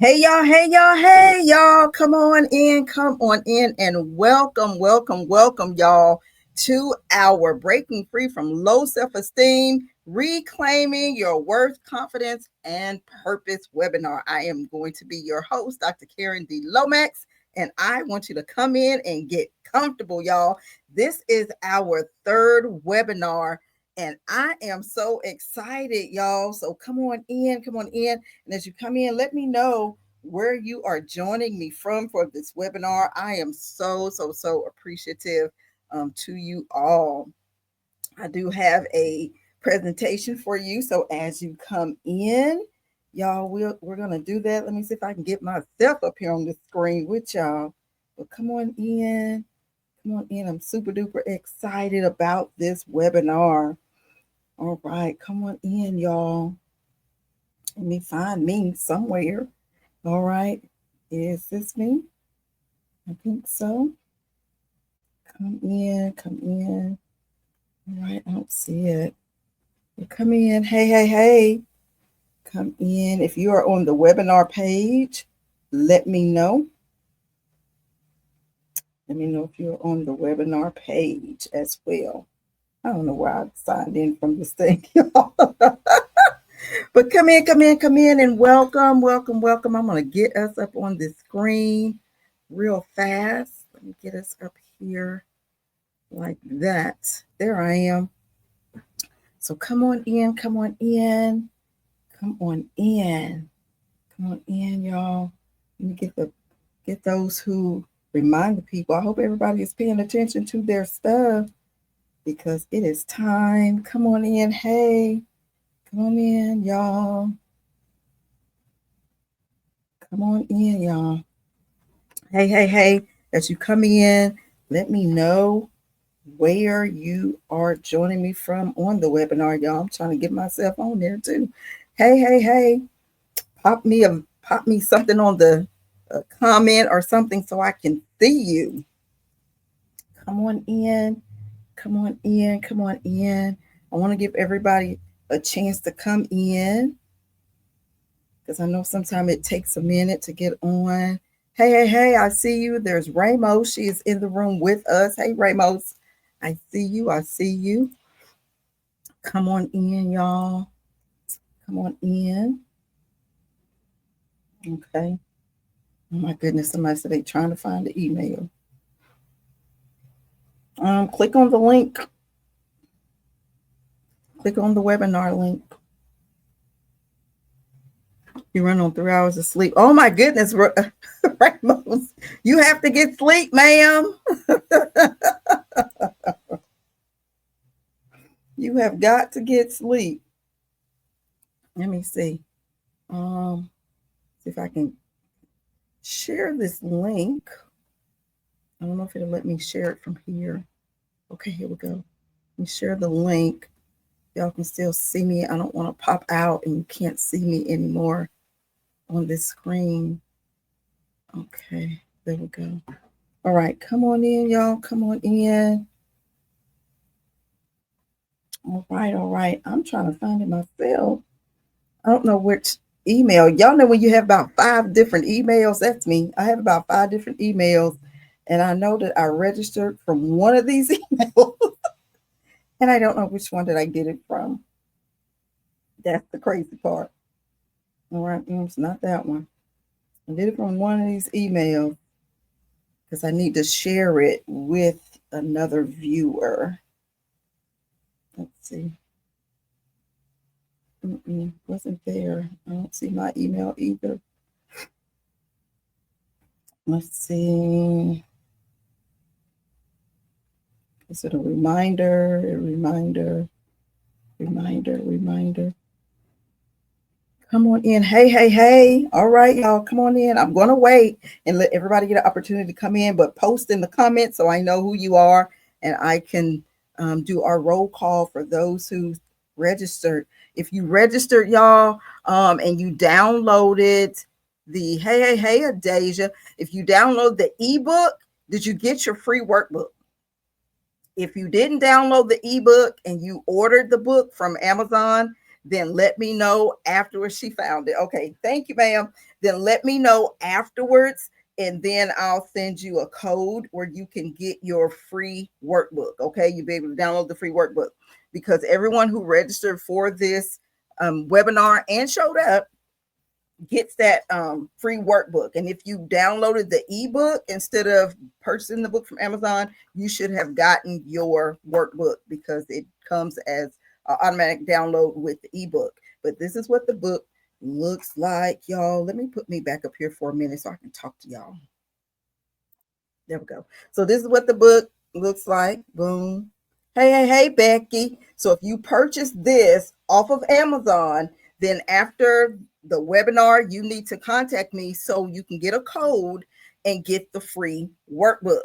Hey y'all, come on in, and welcome, y'all, to our Breaking Free from Low Self-Esteem, Reclaiming Your Worth, Confidence, and Purpose webinar. I am going to be your host, Dr. Karen D. Lomax, and I want you to come in and get comfortable, y'all. This is our third webinar, and I am so excited, y'all. So come on in, come on in. And as you come in, let me know where you are joining me from for this webinar. I am so appreciative to you all. I do have a presentation for you. So as you come in, y'all, we're going to do that. Let me see if I can get myself up here on the screen with y'all. But come on in. Come on in. I'm super duper excited about this webinar. All right. Come on in, y'all. Let me find me somewhere. All right. Is this me? I think so. Come in, come in. All right, I don't see it. Well, come in. Hey. Come in. If you are on the webinar page, let me know. Let me know if you're on the webinar page as well. I don't know why I signed in from this thing, y'all. But come in, and welcome. I'm going to get us up on the screen real fast. Let me get us up here like that. There I am. So come on in, y'all. Let me get those who remind the people. I hope everybody is paying attention to their stuff because it is time. Come on in, hey. Come on in, y'all. Come on in, y'all. Hey. As you come in, let me know where you are joining me from on the webinar, y'all. I'm trying to get myself on there too. Hey. Pop me something on the comment or something so I can see you. Come on in. I want to give everybody a chance to come in because I know sometimes it takes a minute to get on. Hey, I see you. There's Ramos. She is in the room with us. Hey, Ramos. I see you. Come on in, y'all. Come on in. Okay. Oh my goodness, somebody said they trying to find the email. Click on the link. Click on the webinar link. You run on 3 hours of sleep. Oh my goodness, Ramos. You have to get sleep, ma'am. You have got to get sleep. Let me see. See if I can share this link. I don't know if it'll let me share it from here. Okay, here we go. Let me share the link. Y'all can still see me. I don't want to pop out and you can't see me anymore on this screen. Okay, there we go. All right, come on in, y'all. Come on in. All right. I'm trying to find it myself. I don't know which email. Y'all know when you have about 5 different emails? That's me. I have about 5 different emails. And I know that I registered from one of these emails. And I don't know which one that I did it from. That's the crazy part. All right, it's not that one. I did it from one of these emails because I need to share it with another viewer. Let's see. Wasn't there. I don't see my email either. Let's see. Is it a reminder? Reminder. Come on in. Hey. All right, y'all. Come on in. I'm going to wait and let everybody get an opportunity to come in, but post in the comments so I know who you are and I can do our roll call for those who registered. If you registered, y'all, and you downloaded the hey, Adasia, if you download the ebook, did you get your free workbook? If you didn't download the ebook and you ordered the book from Amazon, then let me know afterwards. She found it. Okay, thank you, ma'am. Then let me know afterwards, and then I'll send you a code where you can get your free workbook. Okay, you'll be able to download the free workbook, because everyone who registered for this webinar and showed up gets that free workbook. And if you downloaded the ebook instead of purchasing the book from Amazon, you should have gotten your workbook, because it comes as an automatic download with the ebook. But this is what the book looks like, y'all. Let me put me back up here for a minute so I can talk to y'all. There we go. So this is what the book looks like. Boom. Hey, Becky. So if you purchase this off of Amazon, then after the webinar, you need to contact me so you can get a code and get the free workbook.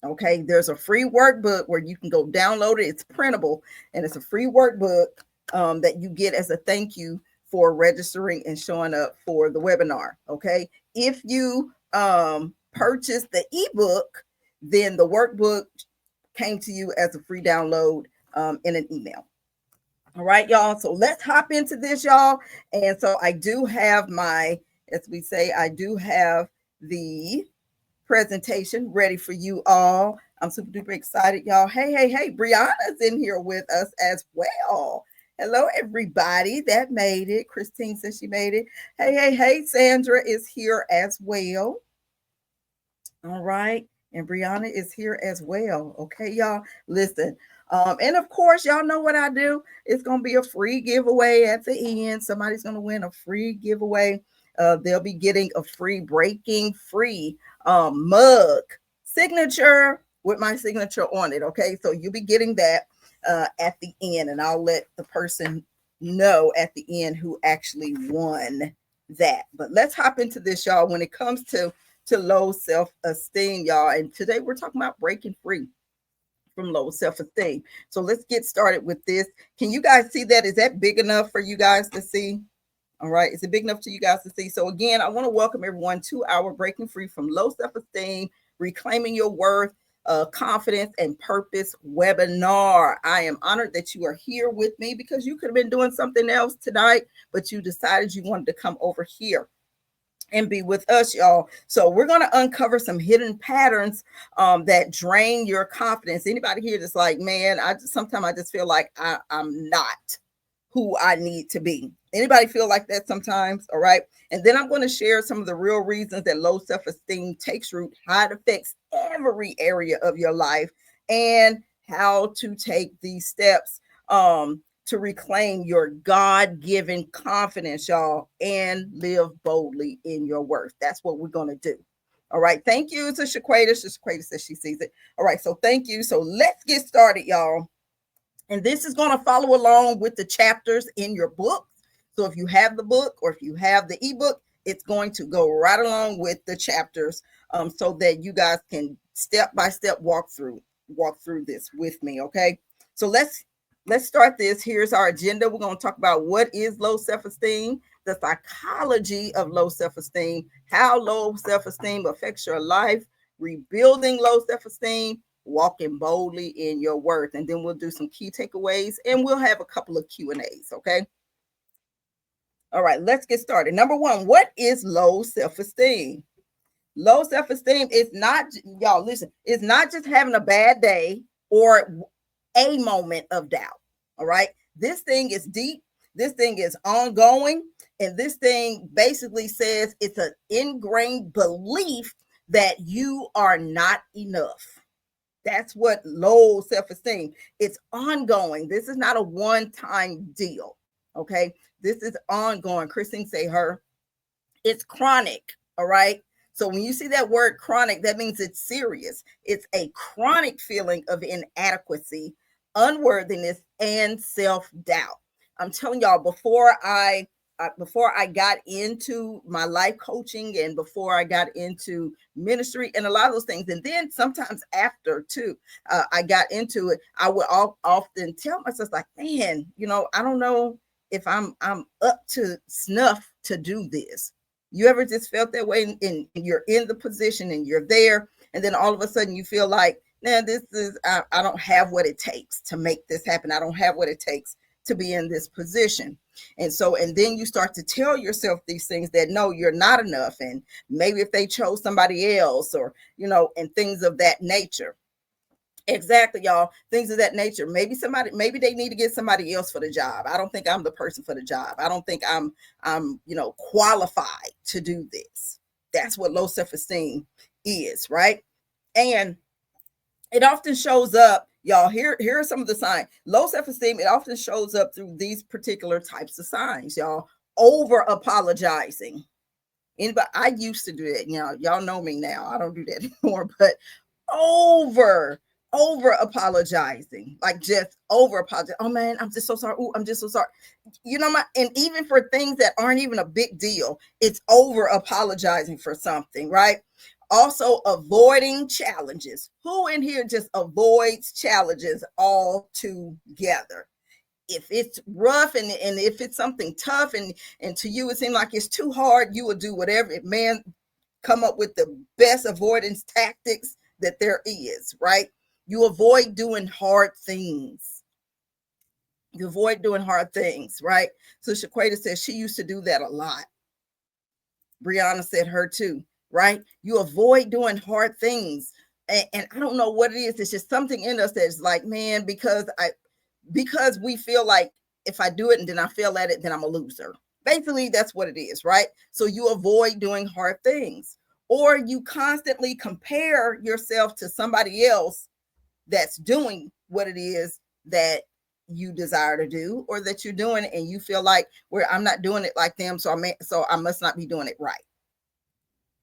Okay, there's a free workbook where you can go download it. It's printable, and it's a free workbook that you get as a thank you for registering and showing up for the webinar. Okay, if you purchase the ebook, then the workbook came to you as a free download in an email. All right, y'all. So let's hop into this, y'all. And so I do have my, as we say, I do have the presentation ready for you all. I'm super duper excited, y'all. Hey, Brianna's in here with us as well. Hello, everybody that made it. Christine says she made it. Hey, Sandra is here as well. All right. And Brianna is here as well. Okay, y'all. Listen. And of course, y'all know what I do. It's going to be a free giveaway at the end. Somebody's going to win a free giveaway. They'll be getting a free breaking free mug signature with my signature on it. Okay, so you'll be getting that at the end, and I'll let the person know at the end who actually won that. But let's hop into this, y'all. When it comes to low self-esteem, y'all, and today we're talking about breaking free from low self-esteem. So let's get started with this. Can you guys see that? Is that big enough for you guys to see? All right. Is it big enough to you guys to see? So again, I want to welcome everyone to our Breaking Free from Low Self-Esteem, Reclaiming Your Worth, Confidence and Purpose webinar. I am honored that you are here with me, because you could have been doing something else tonight, but you decided you wanted to come over here and be with us, y'all. So we're going to uncover some hidden patterns that drain your confidence. Anybody here that's like, man, sometimes I just feel like I'm not who I need to be. Anybody feel like that sometimes? All right. And then I'm going to share some of the real reasons that low self-esteem takes root, how it affects every area of your life, and how to take these steps to reclaim your God-given confidence, y'all, and live boldly in your worth. That's what we're going to do. All right. Thank you to Shaquata. Shaquata says she sees it. All right. So thank you. So let's get started, y'all. And this is going to follow along with the chapters in your book. So if you have the book or if you have the ebook, it's going to go right along with the chapters so that you guys can step by step walk through this with me. Okay. So let's start this. Here's our agenda. We're going to talk about what is low self-esteem, the psychology of low self-esteem, how low self-esteem affects your life, rebuilding low self-esteem, walking boldly in your worth. And then we'll do some key takeaways, and we'll have a couple of Q&As. Okay. All right, let's get started. Number one, what is low self-esteem? Low self-esteem is not, y'all listen, it's not just having a bad day or a moment of doubt. All right. This thing is deep. This thing is ongoing. And this thing basically says it's an ingrained belief that you are not enough. That's what low self-esteem. It's ongoing. This is not a one-time deal. Okay. This is ongoing. Christine say her. It's chronic. All right. So when you see that word chronic, that means it's serious. It's a chronic feeling of inadequacy, unworthiness, and self-doubt. I'm telling y'all, before I got into my life coaching and before I got into ministry and a lot of those things, and then sometimes after too, I got into it, I would often tell myself like, man, I don't know if I'm up to snuff to do this. You ever just felt that way and you're in the position and you're there, and then all of a sudden you feel like, man, I don't have what it takes to make this happen. I don't have what it takes to be in this position. And so, and then you start to tell yourself these things that no, you're not enough. And maybe if they chose somebody else, or, and things of that nature. Exactly, y'all. Things of that nature. Maybe they need to get somebody else for the job. I don't think I'm the person for the job. I don't think I'm qualified to do this. That's what low self-esteem is, right? And it often shows up, y'all. Here are some of the signs. Low self-esteem, it often shows up through these particular types of signs, y'all. Over apologizing. Anybody, I used to do that. Y'all know me now. I don't do that anymore, but over apologizing, like just over apologizing. Oh man, I'm just so sorry. Oh, I'm just so sorry. And even for things that aren't even a big deal, it's over apologizing for something, right? Also, avoiding challenges. Who in here just avoids challenges altogether? If it's rough and if it's something tough and to you it seems like it's too hard, you will do whatever. Man, come up with the best avoidance tactics that there is, right? You avoid doing hard things. You avoid doing hard things, right? So Shaquata says she used to do that a lot. Brianna said her too, right? You avoid doing hard things. And I don't know what it is. It's just something in us that's like, man, because we feel like if I do it and then I fail at it, then I'm a loser. Basically, that's what it is, right? So you avoid doing hard things, or you constantly compare yourself to somebody else that's doing what it is that you desire to do or that you're doing, and you feel like, where I'm not doing it like them, so I must not be doing it right.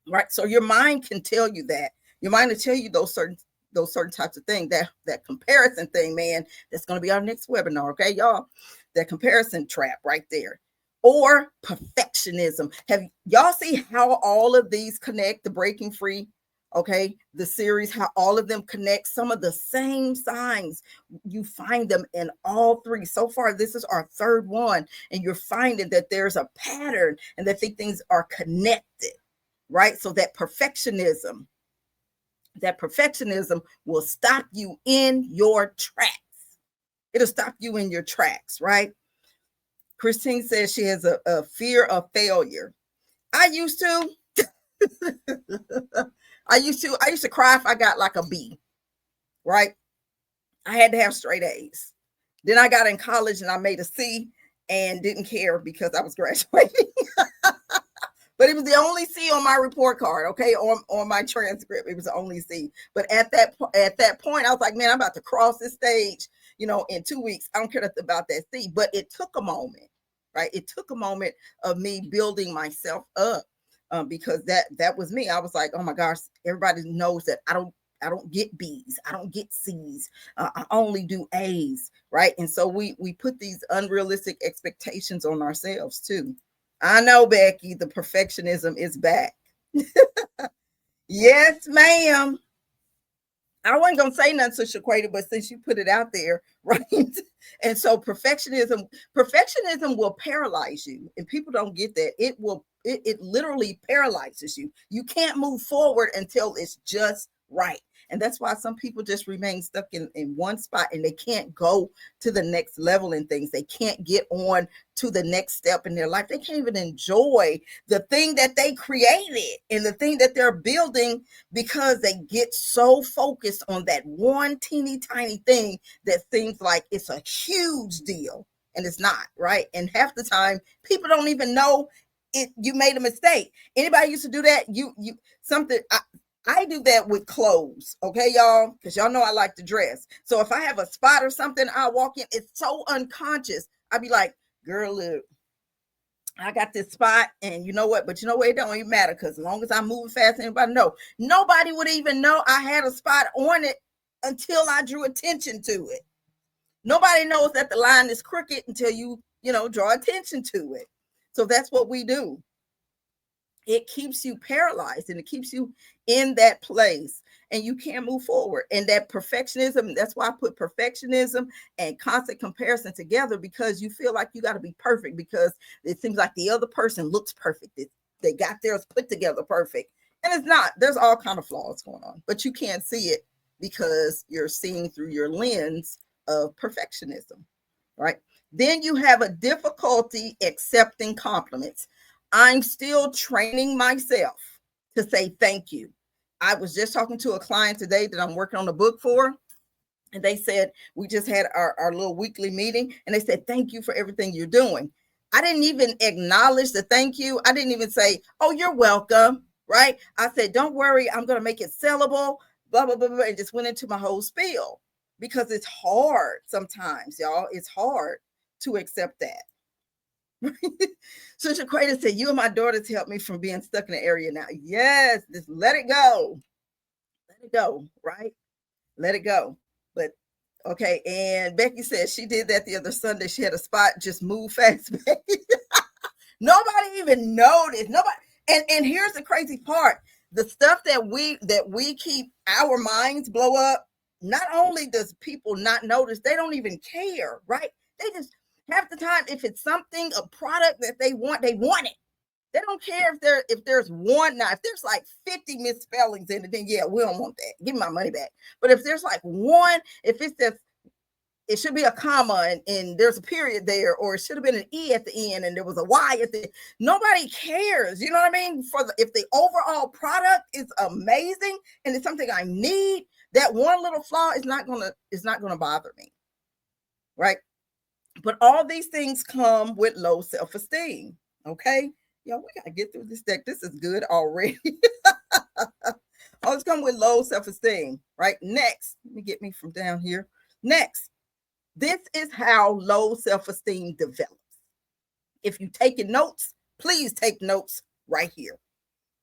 Right? So your mind can tell you that. Your mind will tell you those certain types of things. That comparison thing, man, that's going to be our next webinar, okay, y'all? That comparison trap right there. Or perfectionism. Have y'all see how all of these connect? The Breaking Free, okay, the series, how all of them connect. Some of the same signs, you find them in all three. So far, this is our third one, and you're finding that there's a pattern and that things are connected, right? So that perfectionism will stop you in your tracks. It'll stop you in your tracks, right? Christine says she has a fear of failure. I used to. I used to cry if I got like a B, right? I had to have straight A's. Then I got in college and I made a C and didn't care because I was graduating. But it was the only C on my report card, okay, on my transcript. It was the only C. But at that point, I was like, man, I'm about to cross this stage, in 2 weeks. I don't care about that C. But it took a moment, right? It took a moment of me building myself up, because that was me. I was like, oh my gosh, everybody knows that I don't get B's. I don't get C's. I only do A's, right? And so we put these unrealistic expectations on ourselves too. I know, Becky, the perfectionism is back. Yes, ma'am. I wasn't going to say nothing to Shaquata, but since you put it out there, right? And so perfectionism will paralyze you. And people don't get that. It literally paralyzes you. You can't move forward until it's just right. And that's why some people just remain stuck in one spot and they can't go to the next level in things. They can't get on to the next step in their life. They can't even enjoy the thing that they created and the thing that they're building, because they get so focused on that one teeny tiny thing that seems like it's a huge deal, and it's not, right? And half the time people don't even know you made a mistake. Anybody used to do that? I do that with clothes, okay, y'all? Because y'all know I like to dress. So if I have a spot or something, I'll walk in. It's so unconscious. I'll be like, girl, look, I got this spot, and you know what? But you know what? It don't even matter, because as long as I'm moving fast, anybody know. Nobody would even know I had a spot on it until I drew attention to it. Nobody knows that the line is crooked until you draw attention to it. So that's what we do. It keeps you paralyzed and it keeps you in that place, and you can't move forward. And that perfectionism, that's why I put perfectionism and constant comparison together, because you feel like you got to be perfect, because it seems like the other person looks perfect. They got theirs put together perfect, and it's not. There's all kind of flaws going on, but you can't see it because you're seeing through your lens of perfectionism, right? Then you have a difficulty accepting compliments. I'm still training myself to say thank you. I was just talking to a client today that I'm working on a book for, and they said, we just had our little weekly meeting, and they said, thank you for everything you're doing. I didn't even acknowledge the thank you. I didn't even say, oh, you're welcome, right? I said, don't worry, I'm going to make it sellable, blah, blah, blah, blah, and just went into my whole spiel, because it's hard sometimes, y'all. It's hard to accept that. Sister Quater said, you and my daughters helped me from being stuck in the area now. Yes, just let it go. Let it go, right? Let it go. But okay, and Becky said she did that the other Sunday. She had a spot, just move fast, baby. Nobody even noticed. Nobody. And here's the crazy part: the stuff that we keep our minds blow up. Not only does people not notice, they don't even care, right? They just, half the time, if it's something, a product that they want it. They don't care if there's one. Now, if there's like 50 misspellings in it, then yeah, we don't want that. Give me my money back. But if there's like one, if it's just, it should be a comma and there's a period there, or it should have been an E at the end and there was a Y at the end. Nobody cares. You know what I mean? If the overall product is amazing and it's something I need, that one little flaw is not gonna bother me. Right? But all these things come with low self-esteem. Okay. Y'all, we gotta get through this deck. This is good already. Oh, it's come with low self-esteem, right? Next, let me get me from down here. Next, this is how low self-esteem develops. If you're taking notes, please take notes right here.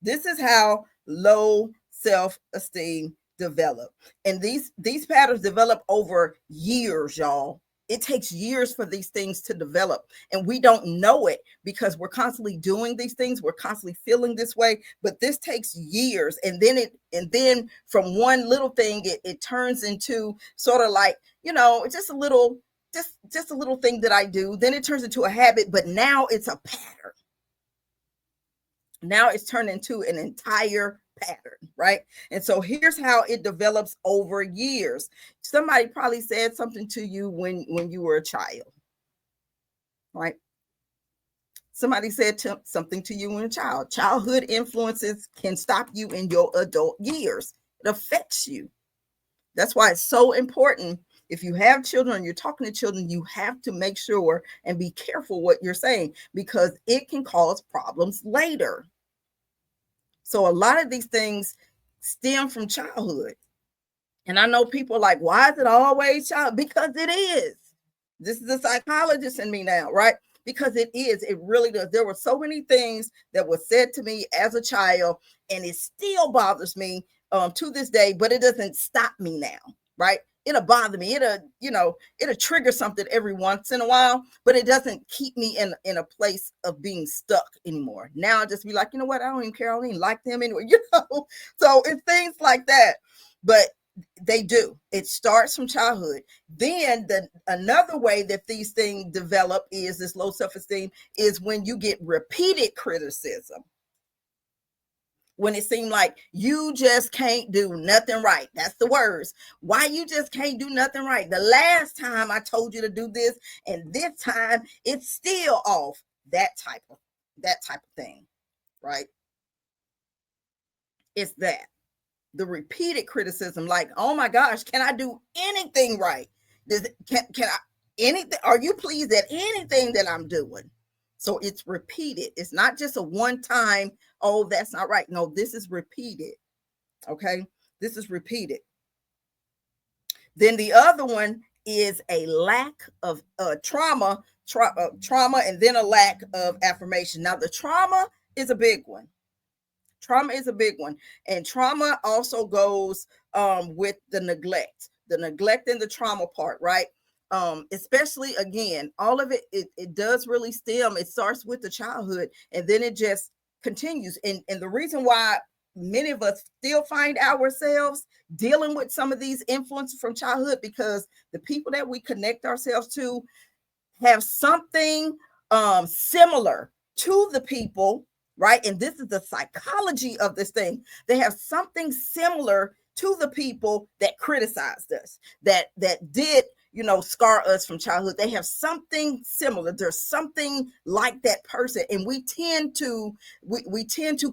This is how low self-esteem develop. And these patterns develop over years, y'all. It takes years for these things to develop, and we don't know it because we're constantly doing these things. We're constantly feeling this way, but this takes years. And then from one little thing, it turns into sort of like, just a little thing that I do. Then it turns into a habit, but now it's a pattern. Now it's turned into an entire pattern, right? And so here's how it develops over years. Somebody probably said something to you when you were a child, right? Somebody said something to you when a child. Childhood influences can stop you in your adult years. It affects you. That's why it's so important. If you have children, you're talking to children, you have to make sure and be careful what you're saying, because it can cause problems later. So a lot of these things stem from childhood. And I know people are like, why is it always child? Because it is. This is the psychologist in me now, right? Because it is. It really does. There were so many things that were said to me as a child, and it still bothers me to this day, but it doesn't stop me now, right? It'll bother me. It'll trigger something every once in a while, but it doesn't keep me in a place of being stuck anymore. Now I just be like, you know what? I don't even care. I don't even like them anyway, So it's things like that. But they do. It starts from childhood. Then another way that these things develop is this low self-esteem is when you get repeated criticism. When it seemed like you just can't do nothing right. That's the words. Why you just can't do nothing right? The last time I told you to do this, and this time it's still off. That type of thing, right? It's that. The repeated criticism, like, oh my gosh, can I do anything right? Can I anything? Are you pleased at anything that I'm doing? So it's repeated. It's not just a one time, oh, that's not right. No, this is repeated. Okay. This is repeated. Then the other one is a lack of trauma, and then a lack of affirmation. Now, the trauma is a big one. Trauma is a big one. And trauma also goes with the neglect and the trauma part, right? Especially, again, all of it does really stem. It starts with the childhood, and then it just continues. And the reason why many of us still find ourselves dealing with some of these influences from childhood, because the people that we connect ourselves to have something similar to the people, right? And this is the psychology of this thing. They have something similar to the people that criticized us, that did scar us from childhood. They have something similar. There's something like that person. And we tend to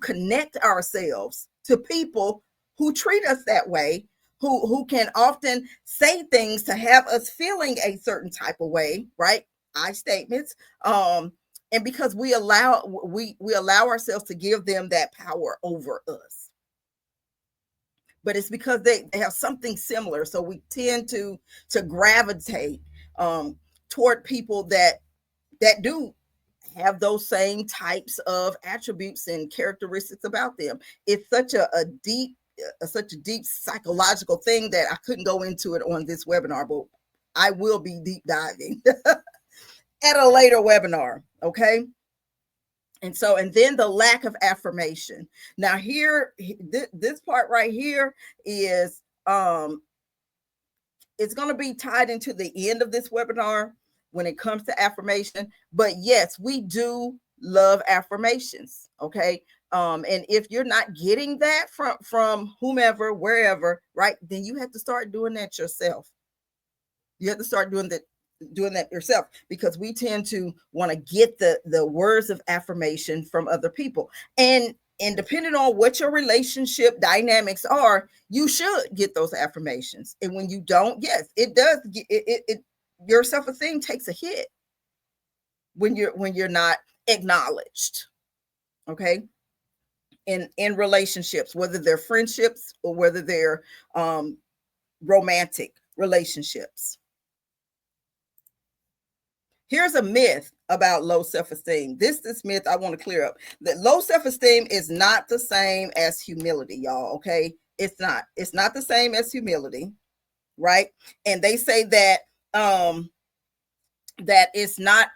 connect ourselves to people who treat us that way, who can often say things to have us feeling a certain type of way, right? I statements. And because we allow ourselves to give them that power over us. But it's because they have something similar. So we tend to gravitate toward people that do have those same types of attributes and characteristics about them. It's such a deep psychological thing that I couldn't go into it on this webinar, but I will be deep diving at a later webinar. Okay. And then the lack of affirmation. Now here, this part right here is it's going to be tied into the end of this webinar when it comes to affirmation. But yes, we do love affirmations. Okay. And if you're not getting that from whomever, wherever, right, then you have to start doing that yourself. You have to start doing that yourself, because we tend to want to get the words of affirmation from other people. And depending on what your relationship dynamics are, you should get those affirmations. And when you don't, yes, it does your self-esteem takes a hit when you're not acknowledged. Okay. In relationships, whether they're friendships or whether they're romantic relationships. Here's a myth about low self-esteem. This myth I want to clear up. That low self-esteem is not the same as humility, y'all. Okay. It's not the same as humility, right? And they say that it's not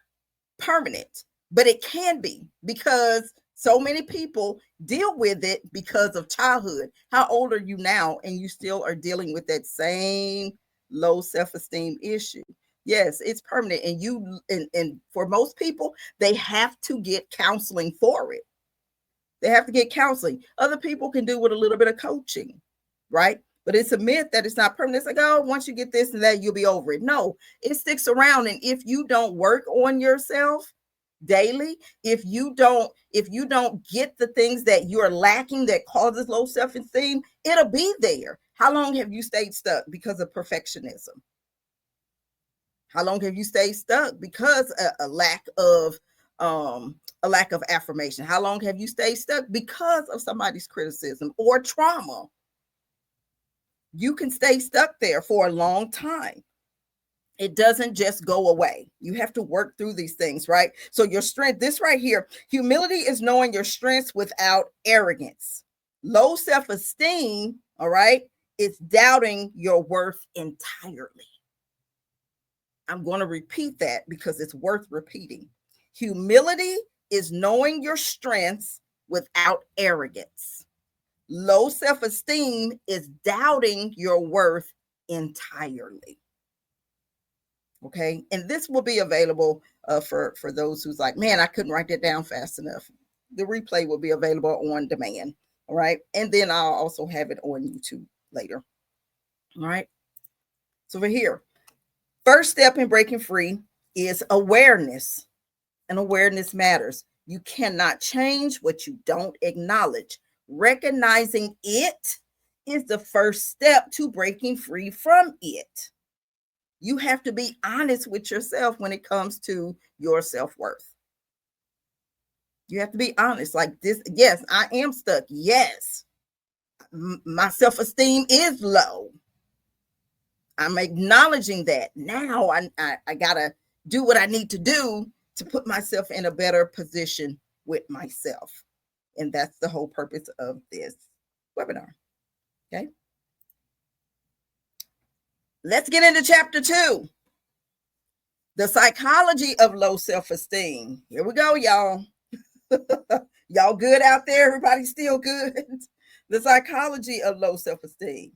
permanent, but it can be, because so many people deal with it because of childhood. How old are you now and you still are dealing with that same low self-esteem issue? Yes, it's permanent. And for most people, they have to get counseling for it. They have to get counseling. Other people can do with a little bit of coaching, right? But it's a myth that it's not permanent. It's like, oh, once you get this and that, you'll be over it. No, it sticks around. And if you don't work on yourself daily, if you don't get the things that you're lacking that causes low self-esteem, it'll be there. How long have you stayed stuck because of perfectionism? How long have you stayed stuck because a lack of affirmation? How long have you stayed stuck because of somebody's criticism or trauma? You can stay stuck there for a long time. It doesn't just go away. You have to work through these things, right? So your strength, this right here, humility is knowing your strengths without arrogance. Low self-esteem, all right, is doubting your worth entirely. I'm going to repeat that because it's worth repeating. Humility is knowing your strengths without arrogance. Low self-esteem is doubting your worth entirely. Okay. And this will be available for those who's like, man, I couldn't write that down fast enough. The replay will be available on demand. All right. And then I'll also have it on YouTube later. All right. So over here, first step in breaking free is awareness. And awareness matters. You cannot change what you don't acknowledge. Recognizing it is the first step to breaking free from it. You have to be honest with yourself when it comes to your self-worth. You have to be honest. Like this, yes, I am stuck. Yes, my self-esteem is low. I'm acknowledging that. Now I got to do what I need to do to put myself in a better position with myself. And that's the whole purpose of this webinar. Okay. Let's get into chapter 2. The psychology of low self-esteem. Here we go, y'all. Y'all good out there? Everybody still good? The psychology of low self-esteem.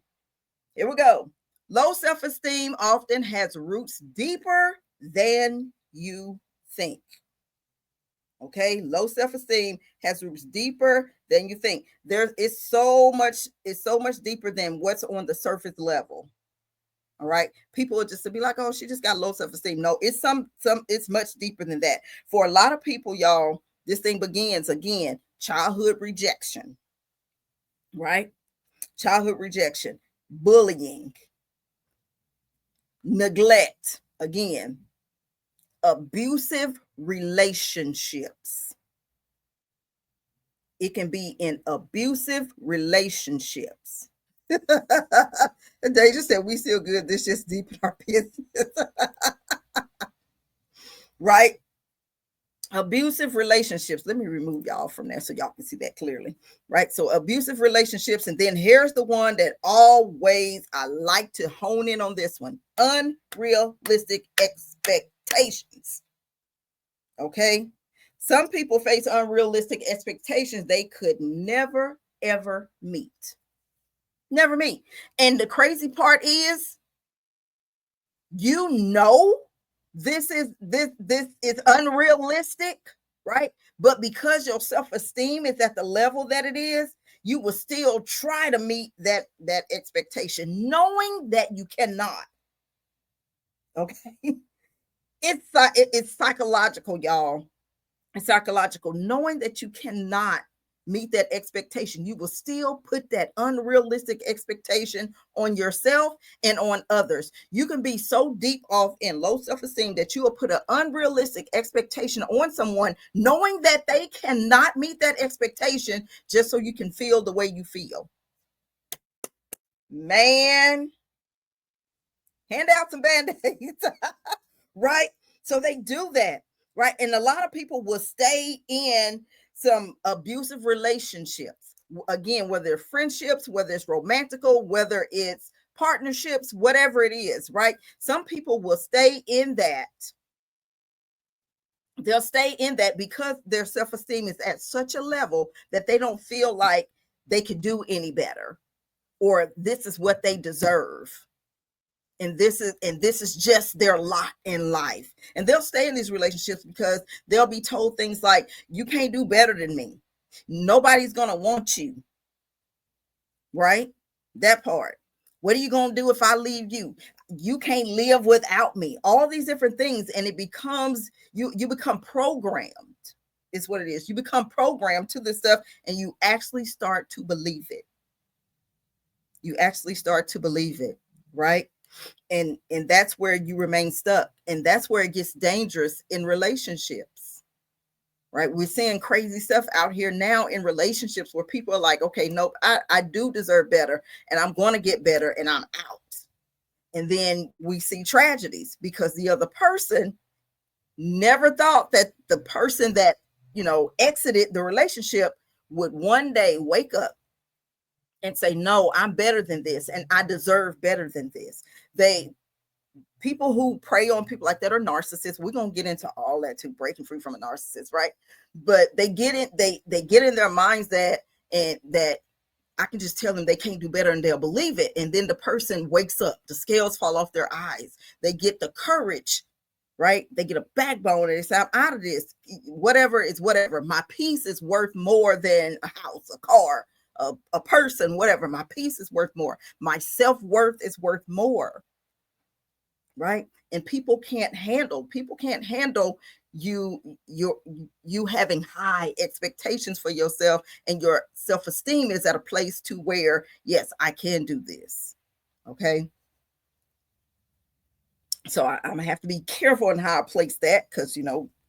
Here we go. Low self-esteem often has roots deeper than you think. Okay, low self-esteem has roots deeper than you think. It's so much deeper than what's on the surface level. All right. People will just be like, oh, she just got low self-esteem. No, it's it's much deeper than that. For a lot of people, y'all, this thing begins again, childhood rejection, right? Childhood rejection, bullying, neglect, again, abusive relationships. It can be in abusive relationships. They just said we still good. This just deep in our business. Right? Abusive relationships. Let me remove y'all from there so y'all can see that clearly. Right? So abusive relationships. And then here's the one that always I like to hone in on this one. Unrealistic expectations. Okay? Some people face unrealistic expectations they could never, ever meet. Never meet. And the crazy part is, this is unrealistic, right? But because your self-esteem is at the level that it is, you will still try to meet that expectation, knowing that you cannot. Okay. It's psychological, y'all. It's psychological. Knowing that you cannot meet that expectation, you will still put that unrealistic expectation on yourself and on others. You can be so deep off in low self-esteem that you will put an unrealistic expectation on someone, knowing that they cannot meet that expectation, just so you can feel the way you feel. Man, hand out some band-aids. Right? So they do that, right? And a lot of people will stay in some abusive relationships. Again, whether it's friendships, whether it's romantical, whether it's partnerships, whatever it is, right? Some people will stay in that. They'll stay in that because their self-esteem is at such a level that they don't feel like they could do any better, or this is what they deserve. And this is just their lot in life. And they'll stay in these relationships because they'll be told things like, you can't do better than me. Nobody's going to want you. Right? That part. What are you going to do if I leave you? You can't live without me. All these different things. And it becomes, you become programmed. Is what it is. You become programmed to this stuff, and you actually start to believe it. You actually start to believe it. Right? And that's where you remain stuck, and that's where it gets dangerous in relationships. Right? We're seeing crazy stuff out here now in relationships where people are like, okay, nope, I do deserve better, and I'm going to get better, and I'm out. And then we see tragedies because the other person never thought that the person that exited the relationship would one day wake up and say, no, I'm better than this, and I deserve better than this. People who prey on people like that are narcissists. We're gonna get into all that too, breaking free from a narcissist, right? But they get in their minds that I can just tell them they can't do better and they'll believe it. And then the person wakes up, the scales fall off their eyes. They get the courage, right? They get a backbone and they say, I'm out of this. Whatever is whatever. My peace is worth more than a house, a car, a person, whatever. My peace is worth more. My self-worth is worth more. Right? And people can't handle you having high expectations for yourself, and your self-esteem is at a place to where, yes, I can do this. Okay. So I'm gonna have to be careful in how I place that, because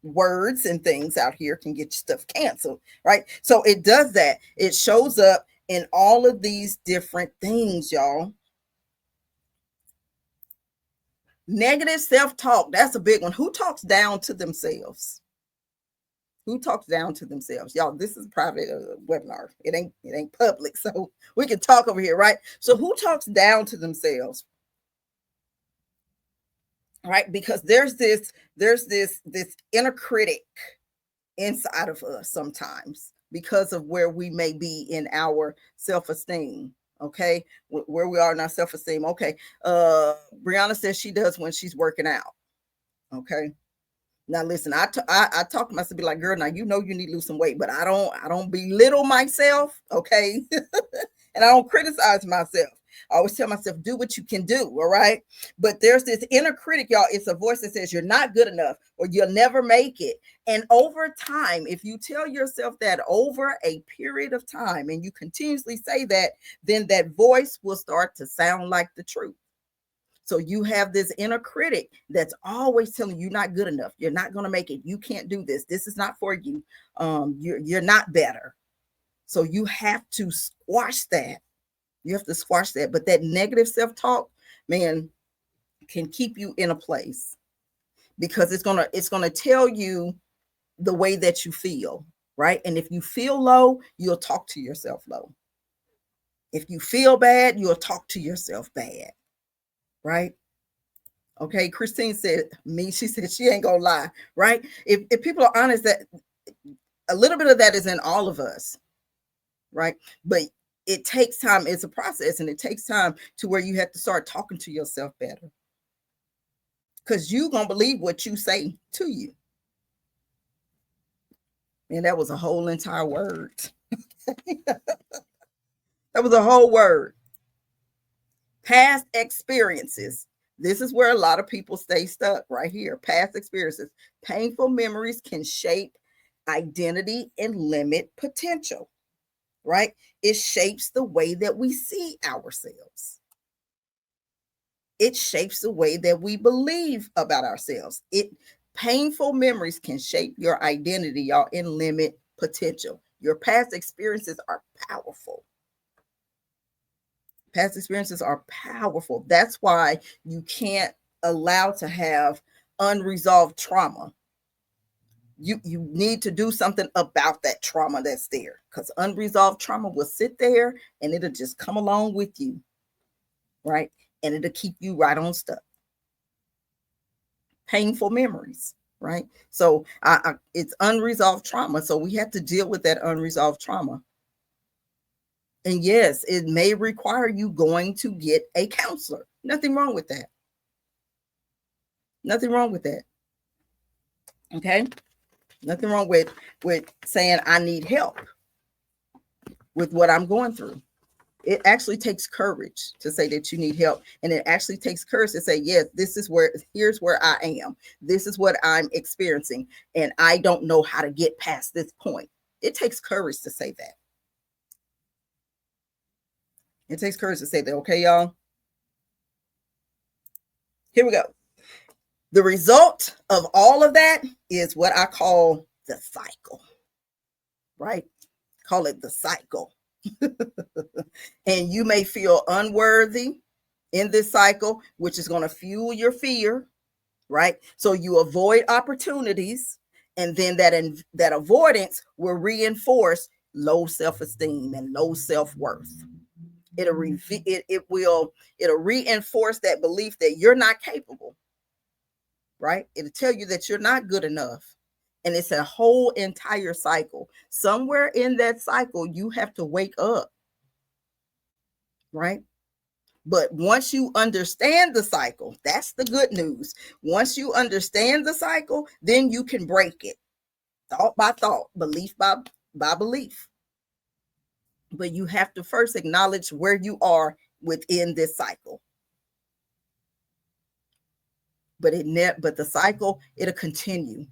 words and things out here can get stuff canceled, right? So it does that. It shows up in all of these different things, y'all. Negative self-talk, that's a big one. Who talks down to themselves? Who talks down to themselves? Y'all, this is a private webinar. It ain't public, so we can talk over here, right? So who talks down to themselves? Right? Because there's this inner critic inside of us sometimes, because of where we may be in our self-esteem. Okay, where we are in our self-esteem. Okay, Brianna says she does when she's working out. Okay, now listen, I talk to myself, be like, girl, now you need to lose some weight, but I don't belittle myself. Okay, and I don't criticize myself. I always tell myself, do what you can do. All right. But there's this inner critic, y'all. It's a voice that says you're not good enough or you'll never make it. And over time, if you tell yourself that over a period of time and you continuously say that, then that voice will start to sound like the truth. So you have this inner critic that's always telling you not good enough. You're not going to make it. You can't do this. This is not for you. You're not better. So you have to squash that. You have to squash that. But that negative self-talk, man, can keep you in a place because it's gonna tell you the way that you feel, right? And if you feel low, you'll talk to yourself low. If you feel bad, you'll talk to yourself bad, right? Okay, Christine said she said she ain't gonna lie, right? If people are honest, that a little bit of that is in all of us, right? But it takes time. It's a process, and it takes time to where you have to start talking to yourself better. Because you're gonna believe what you say to you. And that was a whole entire word. That was a whole word. Past experiences. This is where a lot of people stay stuck right here. Past experiences. Painful memories can shape identity and limit potential, right? It shapes the way that we see ourselves. It shapes the way that we believe about ourselves. Painful memories can shape your identity, y'all, and limit potential. Your past experiences are powerful. Past experiences are powerful. That's why you can't allow to have unresolved trauma. You need to do something about that trauma that's there, because unresolved trauma will sit there and it'll just come along with you, right? And it'll keep you right on stuck. Painful memories, right? So it's unresolved trauma. So we have to deal with that unresolved trauma. And yes, it may require you going to get a counselor. Nothing wrong with that. Nothing wrong with that. Okay? Nothing wrong with saying I need help with what I'm going through. It actually takes courage to say that you need help. And it actually takes courage to say, yes, here's where I am. This is what I'm experiencing. And I don't know how to get past this point. It takes courage to say that. It takes courage to say that. Okay, y'all? Here we go. The result of all of that is what I call the cycle, right? Call it the cycle. And you may feel unworthy in this cycle, which is going to fuel your fear, right? So you avoid opportunities, and then that avoidance will reinforce low self-esteem and low self-worth. It'll reinforce that belief that you're not capable, right? It'll tell you that you're not good enough. And it's a whole entire cycle. Somewhere in that cycle, you have to wake up, right? But once you understand the cycle, that's the good news. Once you understand the cycle, then you can break it thought by thought, belief by belief. But you have to first acknowledge where you are within this cycle. But the cycle, it'll continue.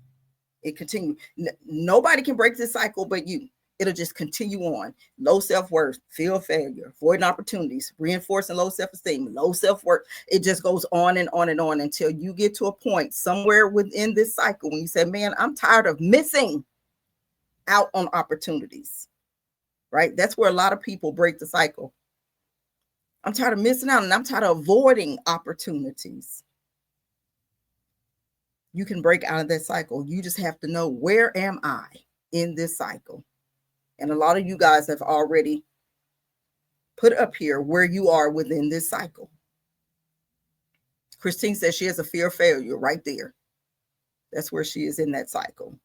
It continues. Nobody can break this cycle but you. It'll just continue on. Low self-worth, feel failure, avoiding opportunities, reinforcing low self-esteem, low self-worth. It just goes on and on and on until you get to a point somewhere within this cycle when you say, man, I'm tired of missing out on opportunities, right? That's where a lot of people break the cycle. I'm tired of missing out, and I'm tired of avoiding opportunities. You can break out of that cycle. You just have to know, where am I in this cycle? And a lot of you guys have already put up here where you are within this cycle. Christine says she has a fear of failure right there. That's where she is in that cycle.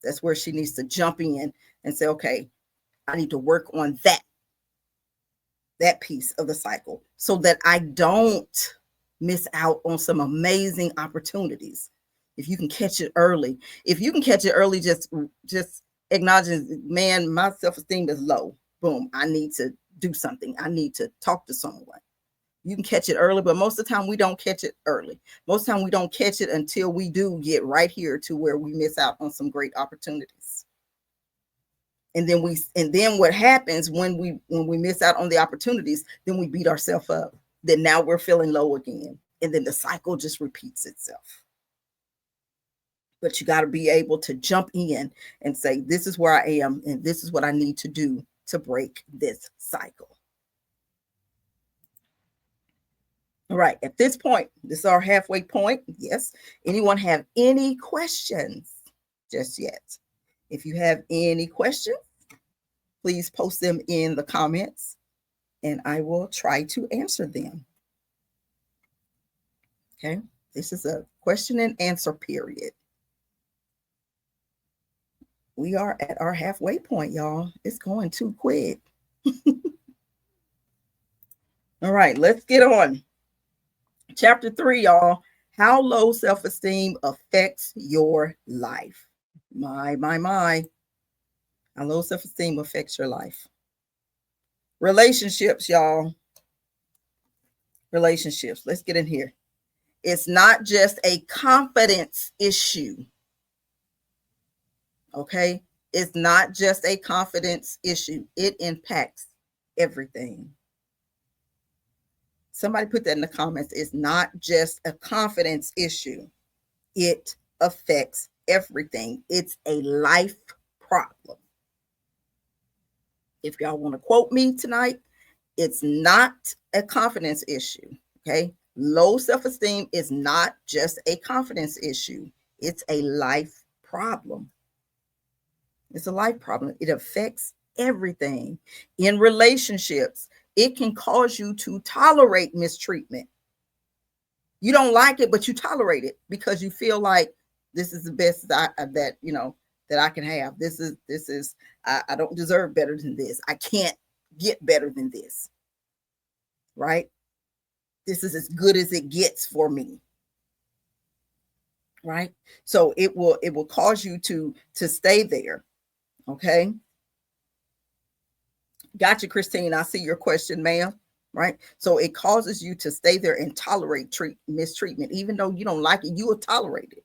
That's where she needs to jump in and say, okay, I need to work on that piece of the cycle so that I don't miss out on some amazing opportunities. If you can catch it early, just acknowledging, man, my self-esteem is low. Boom. I need to do something. I need to talk to someone. You can catch it early, but most of the time we don't catch it early. Most of the time we don't catch it until we do get right here to where we miss out on some great opportunities. And then what happens when we miss out on the opportunities, then we beat ourselves up. Then now we're feeling low again. And then the cycle just repeats itself. But you got to be able to jump in and say, this is where I am, and this is what I need to do to break this cycle. All right, at this point, this is our halfway point. Yes. Anyone have any questions just yet? If you have any questions, please post them in the comments and I will try to answer them. Okay, this is a question and answer period. We are at our halfway point, y'all. It's going too quick. All right, let's get on. Chapter 3, y'all. How low self-esteem affects your life. My. How low self-esteem affects your life. Relationships, y'all. Relationships. Let's get in here. It's not just a confidence issue. Okay? It's not just a confidence issue. It impacts everything. Somebody put that in the comments. It's not just a confidence issue. It affects everything. It's a life problem. If y'all want to quote me tonight, it's not a confidence issue. Okay? Low self-esteem is not just a confidence issue. It's a life problem. It's a life problem. It affects everything. In relationships, it can cause you to tolerate mistreatment. You don't like it, but you tolerate it because you feel like this is the best that I can have. This is I don't deserve better than this. I can't get better than this. Right? This is as good as it gets for me. Right? So it will cause you to stay there. Okay. Gotcha, Christine. I see your question, ma'am. Right. So it causes you to stay there and tolerate mistreatment, even though you don't like it, you will tolerate it.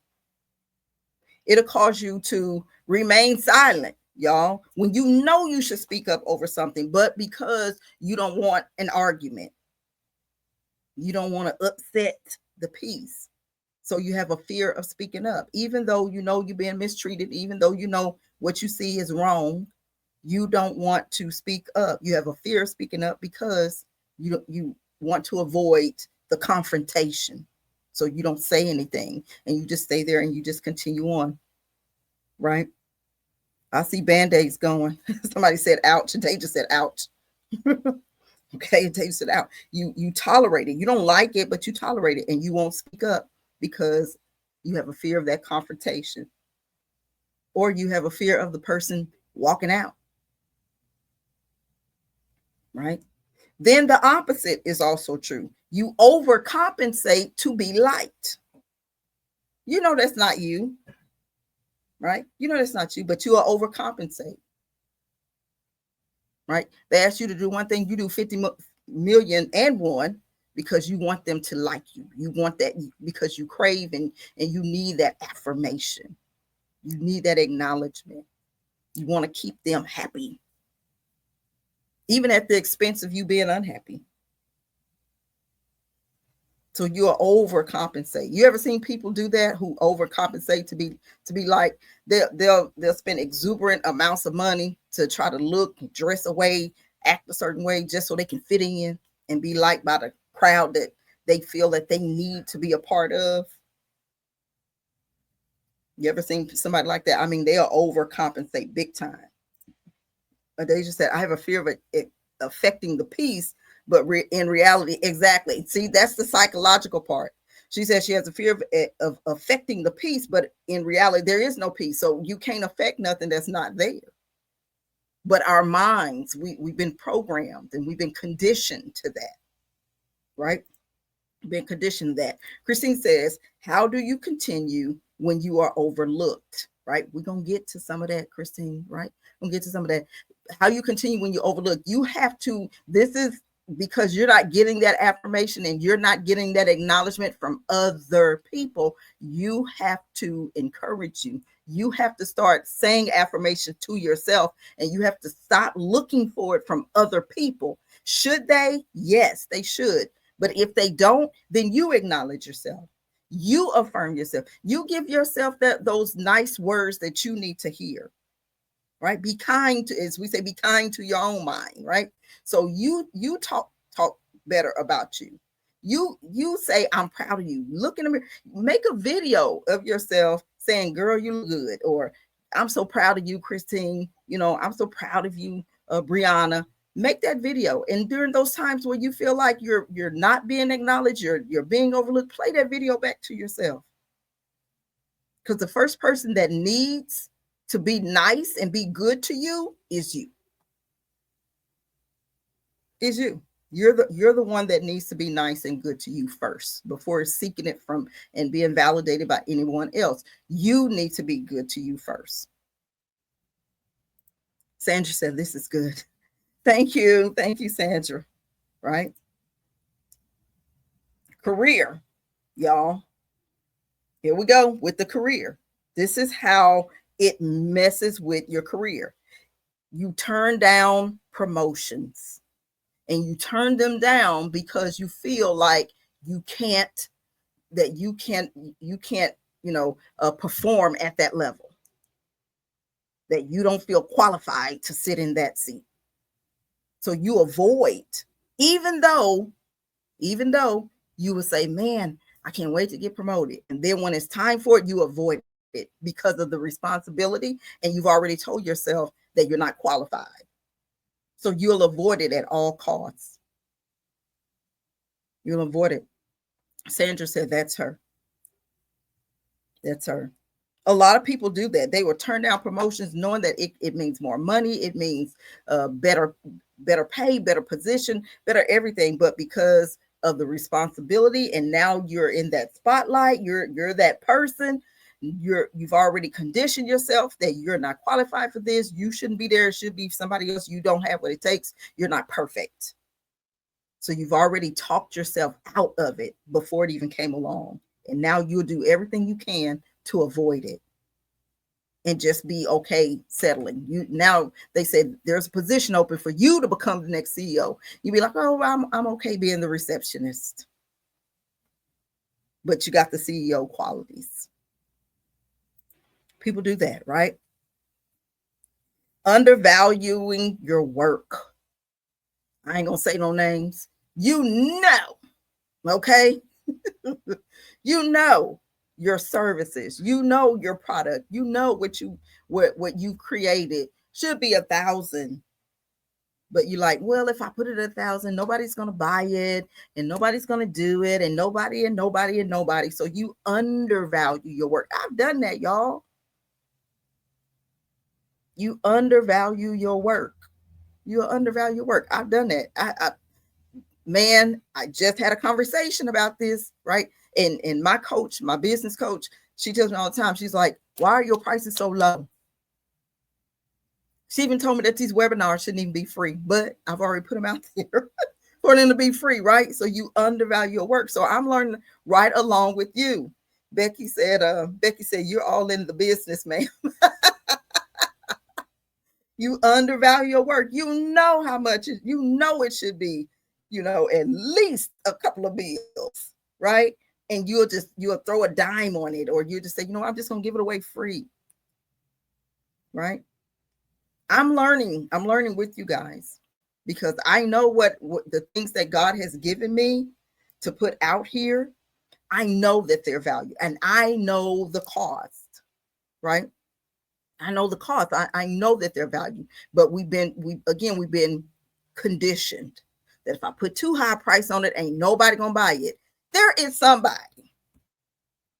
It'll cause you to remain silent, y'all, when you know you should speak up over something, but because you don't want an argument, you don't want to upset the peace. So you have a fear of speaking up, even though you know you're being mistreated, even though you know what you see is wrong, you don't want to speak up. You have a fear of speaking up because you want to avoid the confrontation. So you don't say anything and you just stay there and you just continue on. Right? I see Band-Aids going. Somebody said ouch, and they just said ouch. Okay, and they said out. You tolerate it. You don't like it, but you tolerate it and you won't speak up because you have a fear of that confrontation. Or you have a fear of the person walking out. Right? Then the opposite is also true. You overcompensate to be liked. You know that's not you. Right? You know that's not you, but you will overcompensate. Right? They ask you to do one thing, you do 50 million and one because you want them to like you. You want that because you crave and you need that affirmation. You need that acknowledgement. You want to keep them happy, even at the expense of you being unhappy. So you'll overcompensate. You ever seen people do that who overcompensate to be like they'll spend exuberant amounts of money to try to look, dress away, act a certain way just so they can fit in and be liked by the crowd that they feel that they need to be a part of. You ever seen somebody like that? I mean, they'll overcompensate big time. But they just said, I have a fear of it affecting the peace, but in reality, exactly. See, that's the psychological part. She says she has a fear of affecting the peace, but in reality, there is no peace. So you can't affect nothing that's not there. But our minds, we've been programmed and we've been conditioned to that, right? Been conditioned to that. Christine says, how do you continue when you are overlooked, right? We're going to get to some of that, Christine, right? We're going to get to some of that. How you continue when you overlook. You have to, this is because you're not getting that affirmation and you're not getting that acknowledgement from other people, you have to encourage you. You have to start saying affirmation to yourself, and you have to stop looking for it from other people. Should they? Yes, they should. But if they don't, then you acknowledge yourself. You affirm yourself. You give yourself those nice words that you need to hear. Right? Be kind to, as we say, be kind to your own mind, right? So you talk better about you. You say, I'm proud of you. Look in the mirror, make a video of yourself saying, girl, you look good, or I'm so proud of you, Christine. I'm so proud of you, Brianna. Make that video. And during those times where you feel like you're not being acknowledged, you're being overlooked, play that video back to yourself. Because the first person that needs to be nice and be good to you is you. Is you. You're the one that needs to be nice and good to you first before seeking it from and being validated by anyone else. You need to be good to you first. Sandra said, this is good. Thank you. Thank you, Sandra. Right? Career, y'all. Here we go with the career. This is how it messes with your career. You turn down promotions, and you turn them down because you feel like you can't perform at that level, that you don't feel qualified to sit in that seat. So you avoid, even though you would say, man, I can't wait to get promoted. And then when it's time for it, you avoid it because of the responsibility. And you've already told yourself that you're not qualified. So you'll avoid it at all costs. You'll avoid it. Sandra said, that's her. That's her. A lot of people do that. They will turn down promotions knowing that it means more money. It means better pay, better position, better everything. But because of the responsibility, and now you're in that spotlight, you're that person, you've already conditioned yourself that you're not qualified for this. You shouldn't be there. It should be somebody else. You don't have what it takes. You're not perfect. So you've already talked yourself out of it before it even came along. And now you'll do everything you can to avoid it and just be okay settling. Now they said there's a position open for you to become the next CEO. You'd be like, oh, I'm okay being the receptionist. But you got the CEO qualities. People do that, right? Undervaluing your work. I ain't gonna say no names. Okay? You know your services, your product, what you created should be 1,000. But you're like, well, if I put it at 1,000, nobody's gonna buy it, and nobody's gonna do it, and nobody. So you undervalue your work. I've done that, y'all. You undervalue your work. You undervalue your work. I've done that. I just had a conversation about this, right? And my coach, my business coach, she tells me all the time, she's like, why are your prices so low? She even told me that these webinars shouldn't even be free, but I've already put them out there for them to be free, right? So you undervalue your work. So I'm learning right along with you. Becky said, you're all in the business, ma'am. You undervalue your work. You know how much it should be, at least a couple of bills, right? And you'll throw a dime on it, or you just say, I'm just gonna give it away free, right? I'm learning with you guys, because I know what the things that God has given me to put out here. I know that they're valued, and I know the cost, right? I know the cost. I know that they're valued, but we've been conditioned that if I put too high a price on it, ain't nobody gonna buy it. There is somebody,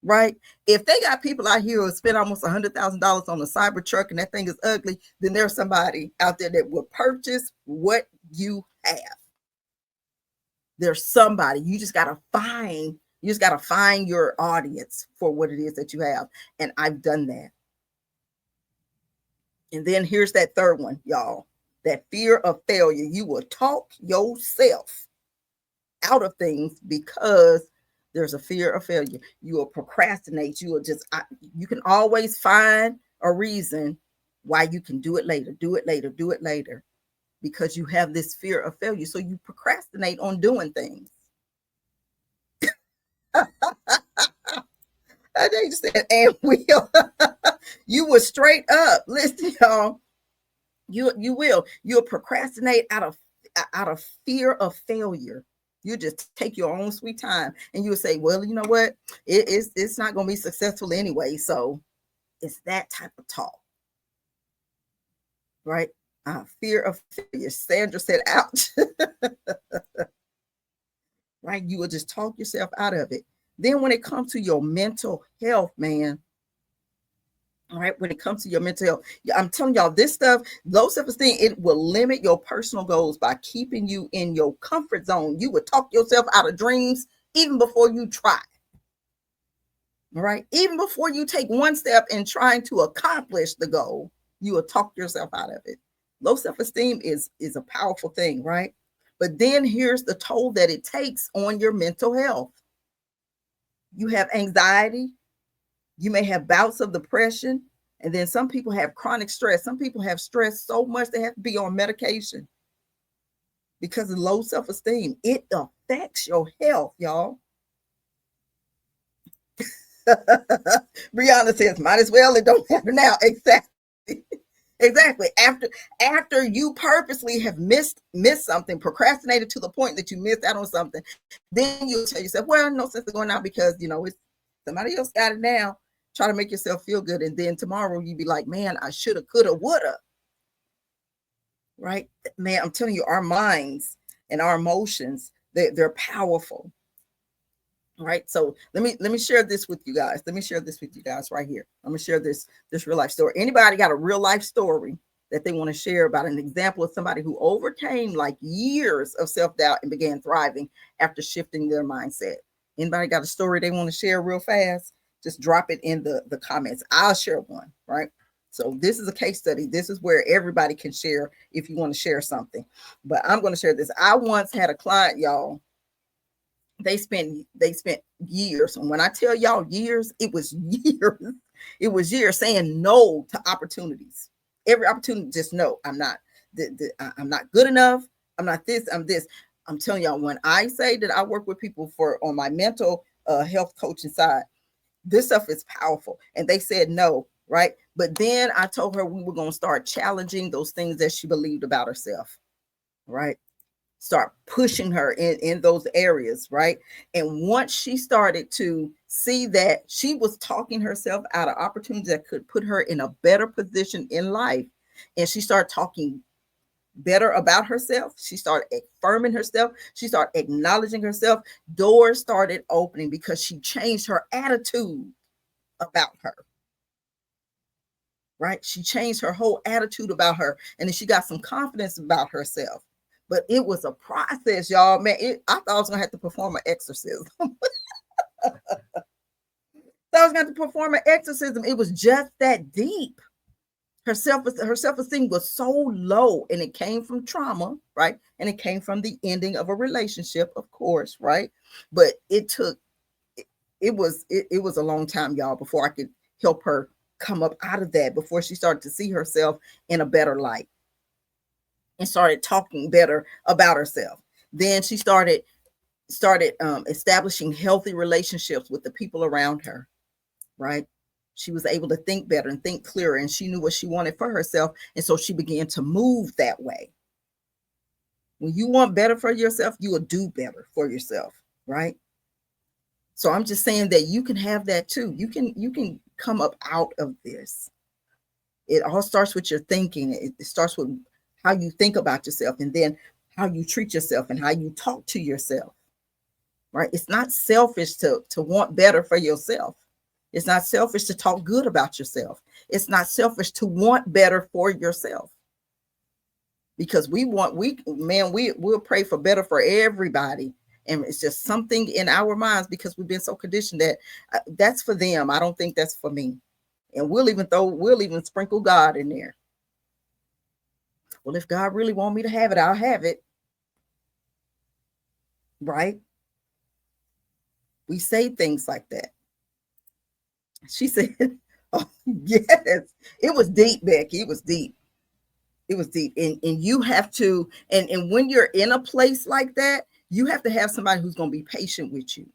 right? If they got people out here who spend almost $100,000 on a Cybertruck and that thing is ugly, then there's somebody out there that will purchase what you have. There's somebody. You just gotta find your audience for what it is that you have. And I've done that. And then here's that third one, y'all. that fear of failure. You will talk yourself out of things because there's a fear of failure. You will procrastinate. You will you can always find a reason why you can do it later, do it later, do it later, because you have this fear of failure. So you procrastinate on doing things. They just said, and will. You will straight up, listen, y'all. You'll procrastinate out of fear of failure. You just take your own sweet time, and you'll say, well, you know what, it's not going to be successful anyway. So it's that type of talk, right? Fear of failure. Sandra said, ouch. Right? You will just talk yourself out of it. Then when it comes to your mental health, man, all right, when it comes to your mental health, I'm telling y'all, this stuff, low self-esteem, it will limit your personal goals by keeping you in your comfort zone. You would talk yourself out of dreams even before you try. All right, even before you take one step in trying to accomplish the goal, you will talk yourself out of it. Low self-esteem is a powerful thing, right? But then here's the toll that it takes on your mental health. You have anxiety. You may have bouts of depression. And then some people have chronic stress. Some people have stress so much they have to be on medication because of low self-esteem. It affects your health, y'all. Brianna says, might as well, it don't matter now. Exactly. Exactly. After you purposely have missed something, procrastinated to the point that you missed out on something, then you'll tell yourself, well, no sense of going out because, it's somebody else got it now. Try to make yourself feel good. And then tomorrow you'd be like, man, I shoulda, coulda, woulda. Right? Man, I'm telling you, our minds and our emotions, they're powerful. Right. So let me share this with you guys. Let me share this with you guys right here. I'm gonna share this real life story. Anybody got a real life story that they want to share about an example of somebody who overcame like years of self-doubt and began thriving after shifting their mindset? Anybody got a story they want to share real fast? Just drop it in the comments. I'll share one, right? So this is a case study. This is where everybody can share if you want to share something. But I'm going to share this. I once had a client, y'all. They spent years. And when I tell y'all years, it was years. It was years saying no to opportunities. Every opportunity, just no, I'm not good enough. I'm not this, I'm this. I'm telling y'all, when I say that I work with people on my mental health coaching side, this stuff is powerful. And they said no, right? But then I told her we were going to start challenging those things that she believed about herself, right? Start pushing her in those areas, right? And once she started to see that she was talking herself out of opportunities that could put her in a better position in life, and she started talking better about herself, she started affirming herself, she started acknowledging herself, doors started opening because she changed her attitude about her. Right? She changed her whole attitude about her, and then she got some confidence about herself. But it was a process, y'all. Man, I thought I was gonna have to perform an exorcism. I was going to perform an exorcism. It was just that deep. Her self-esteem was so low, and it came from trauma, right? And it came from the ending of a relationship, of course, right? But it was a long time, y'all, before I could help her come up out of that, before she started to see herself in a better light and started talking better about herself. Then she started establishing healthy relationships with the people around her, right? She was able to think better and think clearer, and she knew what she wanted for herself. And so she began to move that way. When you want better for yourself, you will do better for yourself, right? So I'm just saying that you can have that too. You can come up out of this. It all starts with your thinking. It starts with how you think about yourself, and then how you treat yourself and how you talk to yourself, right? It's not selfish to want better for yourself. It's not selfish to talk good about yourself. It's not selfish to want better for yourself. Because we'll pray for better for everybody. And it's just something in our minds, because we've been so conditioned that that's for them. I don't think that's for me. And we'll even sprinkle God in there. Well, if God really want me to have it, I'll have it. Right? We say things like that. She said, oh, yes. It was deep, Becky. It was deep. It was deep. And you have to, and when you're in a place like that, you have to have somebody who's going to be patient with you.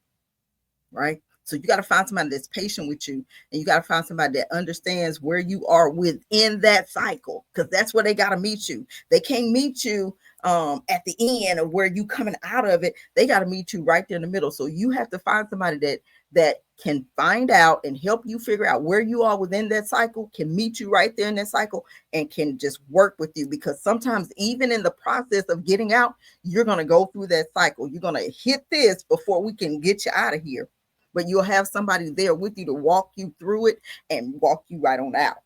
Right? So you got to find somebody that's patient with you, and you got to find somebody that understands where you are within that cycle, because that's where they got to meet you. They can't meet you at the end of where you coming out of it. They got to meet you right there in the middle. So you have to find somebody that can find out and help you figure out where you are within that cycle, can meet you right there in that cycle, and can just work with you. Because sometimes even in the process of getting out, you're going to go through that cycle. You're going to hit this before we can get you out of here. But you'll have somebody there with you to walk you through it and walk you right on out.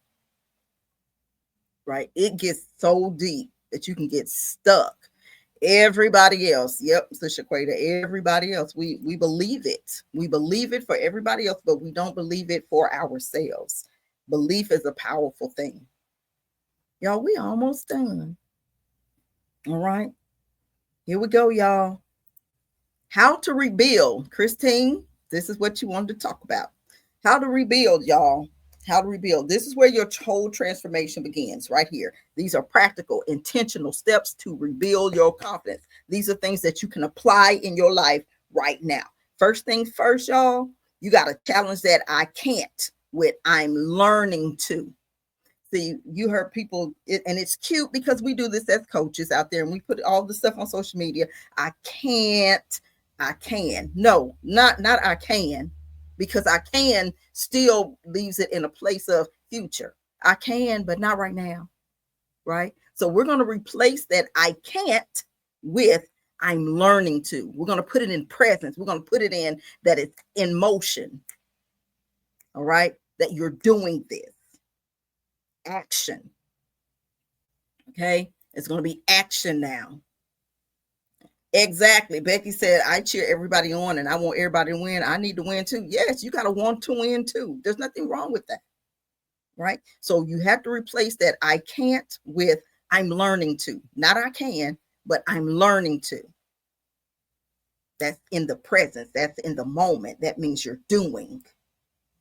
Right? It gets so deep that you can get stuck. Everybody else, yep, Sister Quaida, everybody else, we believe it. We believe it for everybody else, but we don't believe it for ourselves. Belief is a powerful thing. Y'all, we almost done. All right. Here we go, y'all. How to rebuild. Christine, this is what you wanted to talk about. How to rebuild, y'all. How to rebuild. This is where your whole transformation begins, right here. These are practical, intentional steps to rebuild your confidence. These are things that you can apply in your life right now. First thing first, y'all, you got to challenge that I can't with I'm learning to. See, you heard people, and it's cute because we do this as coaches out there, and we put all the stuff on social media. I can't. I can. No, not I can, because I can still leaves it in a place of future. I can, but not right now. Right? So we're going to replace that I can't with I'm learning to. We're going to put it in presence. We're going to put it in that it's in motion. All right? That you're doing this. Action. Okay? It's going to be action now. Exactly. Becky said, I cheer everybody on and I want everybody to win. I need to win too. Yes, you got to want to win too. There's nothing wrong with that. Right? So you have to replace that I can't with I'm learning to. Not I can, but I'm learning to. That's in the present. That's in the moment. That means you're doing.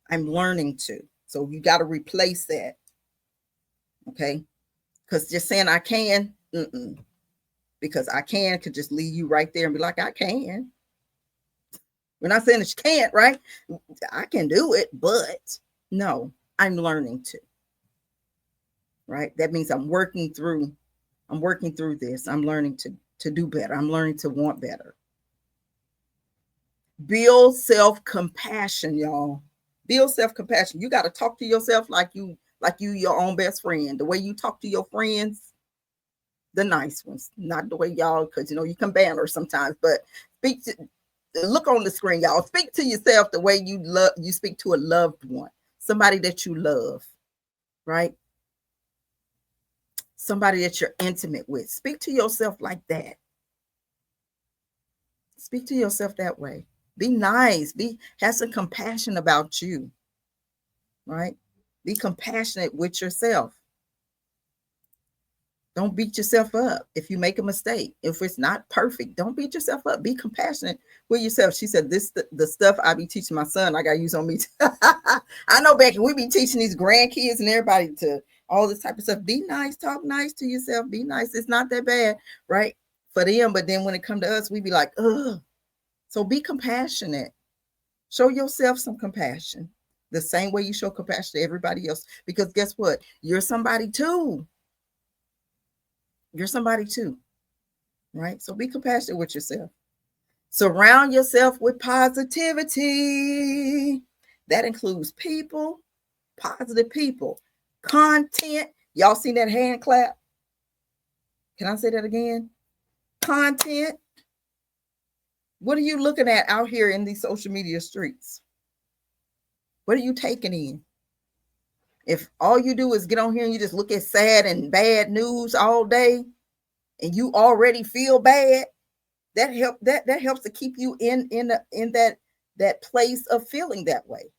I'm learning to. So you got to replace that. Okay? Because just saying I can, because I can could just leave you right there and be like, I can. We're not saying that you can't, right? I can do it, but no, I'm learning to. Right? That means I'm working through this. I'm learning to do better. I'm learning to want better. Build self-compassion, y'all. Build self-compassion. You got to talk to yourself like you your own best friend. The way you talk to your friends, the nice ones, not the way y'all, because you can banter sometimes, but look on the screen, y'all. Speak to yourself the way you speak to a loved one, somebody that you love, right? Somebody that you're intimate with. Speak to yourself like that. Speak to yourself that way. Be nice. Have some compassion about you, right? Be compassionate with yourself. Don't beat yourself up if you make a mistake. If it's not perfect, don't beat yourself up. Be compassionate with yourself. She said, the stuff I be teaching my son, I got to use on me. I know, Becky, we be teaching these grandkids and everybody to all this type of stuff. Be nice. Talk nice to yourself. Be nice. It's not that bad, right? For them. But then when it come to us, we be like, ugh. So be compassionate. Show yourself some compassion. The same way you show compassion to everybody else. Because guess what? You're somebody too. You're somebody too, right? So be compassionate with yourself. Surround yourself with positivity. That includes people, positive people, content. Y'all seen that hand clap? Can I say that again? Content. What are you looking at out here in these social media streets? What are you taking in? If all you do is get on here and you just look at sad and bad news all day, and you already feel bad, that helps to keep you in that place of feeling that way.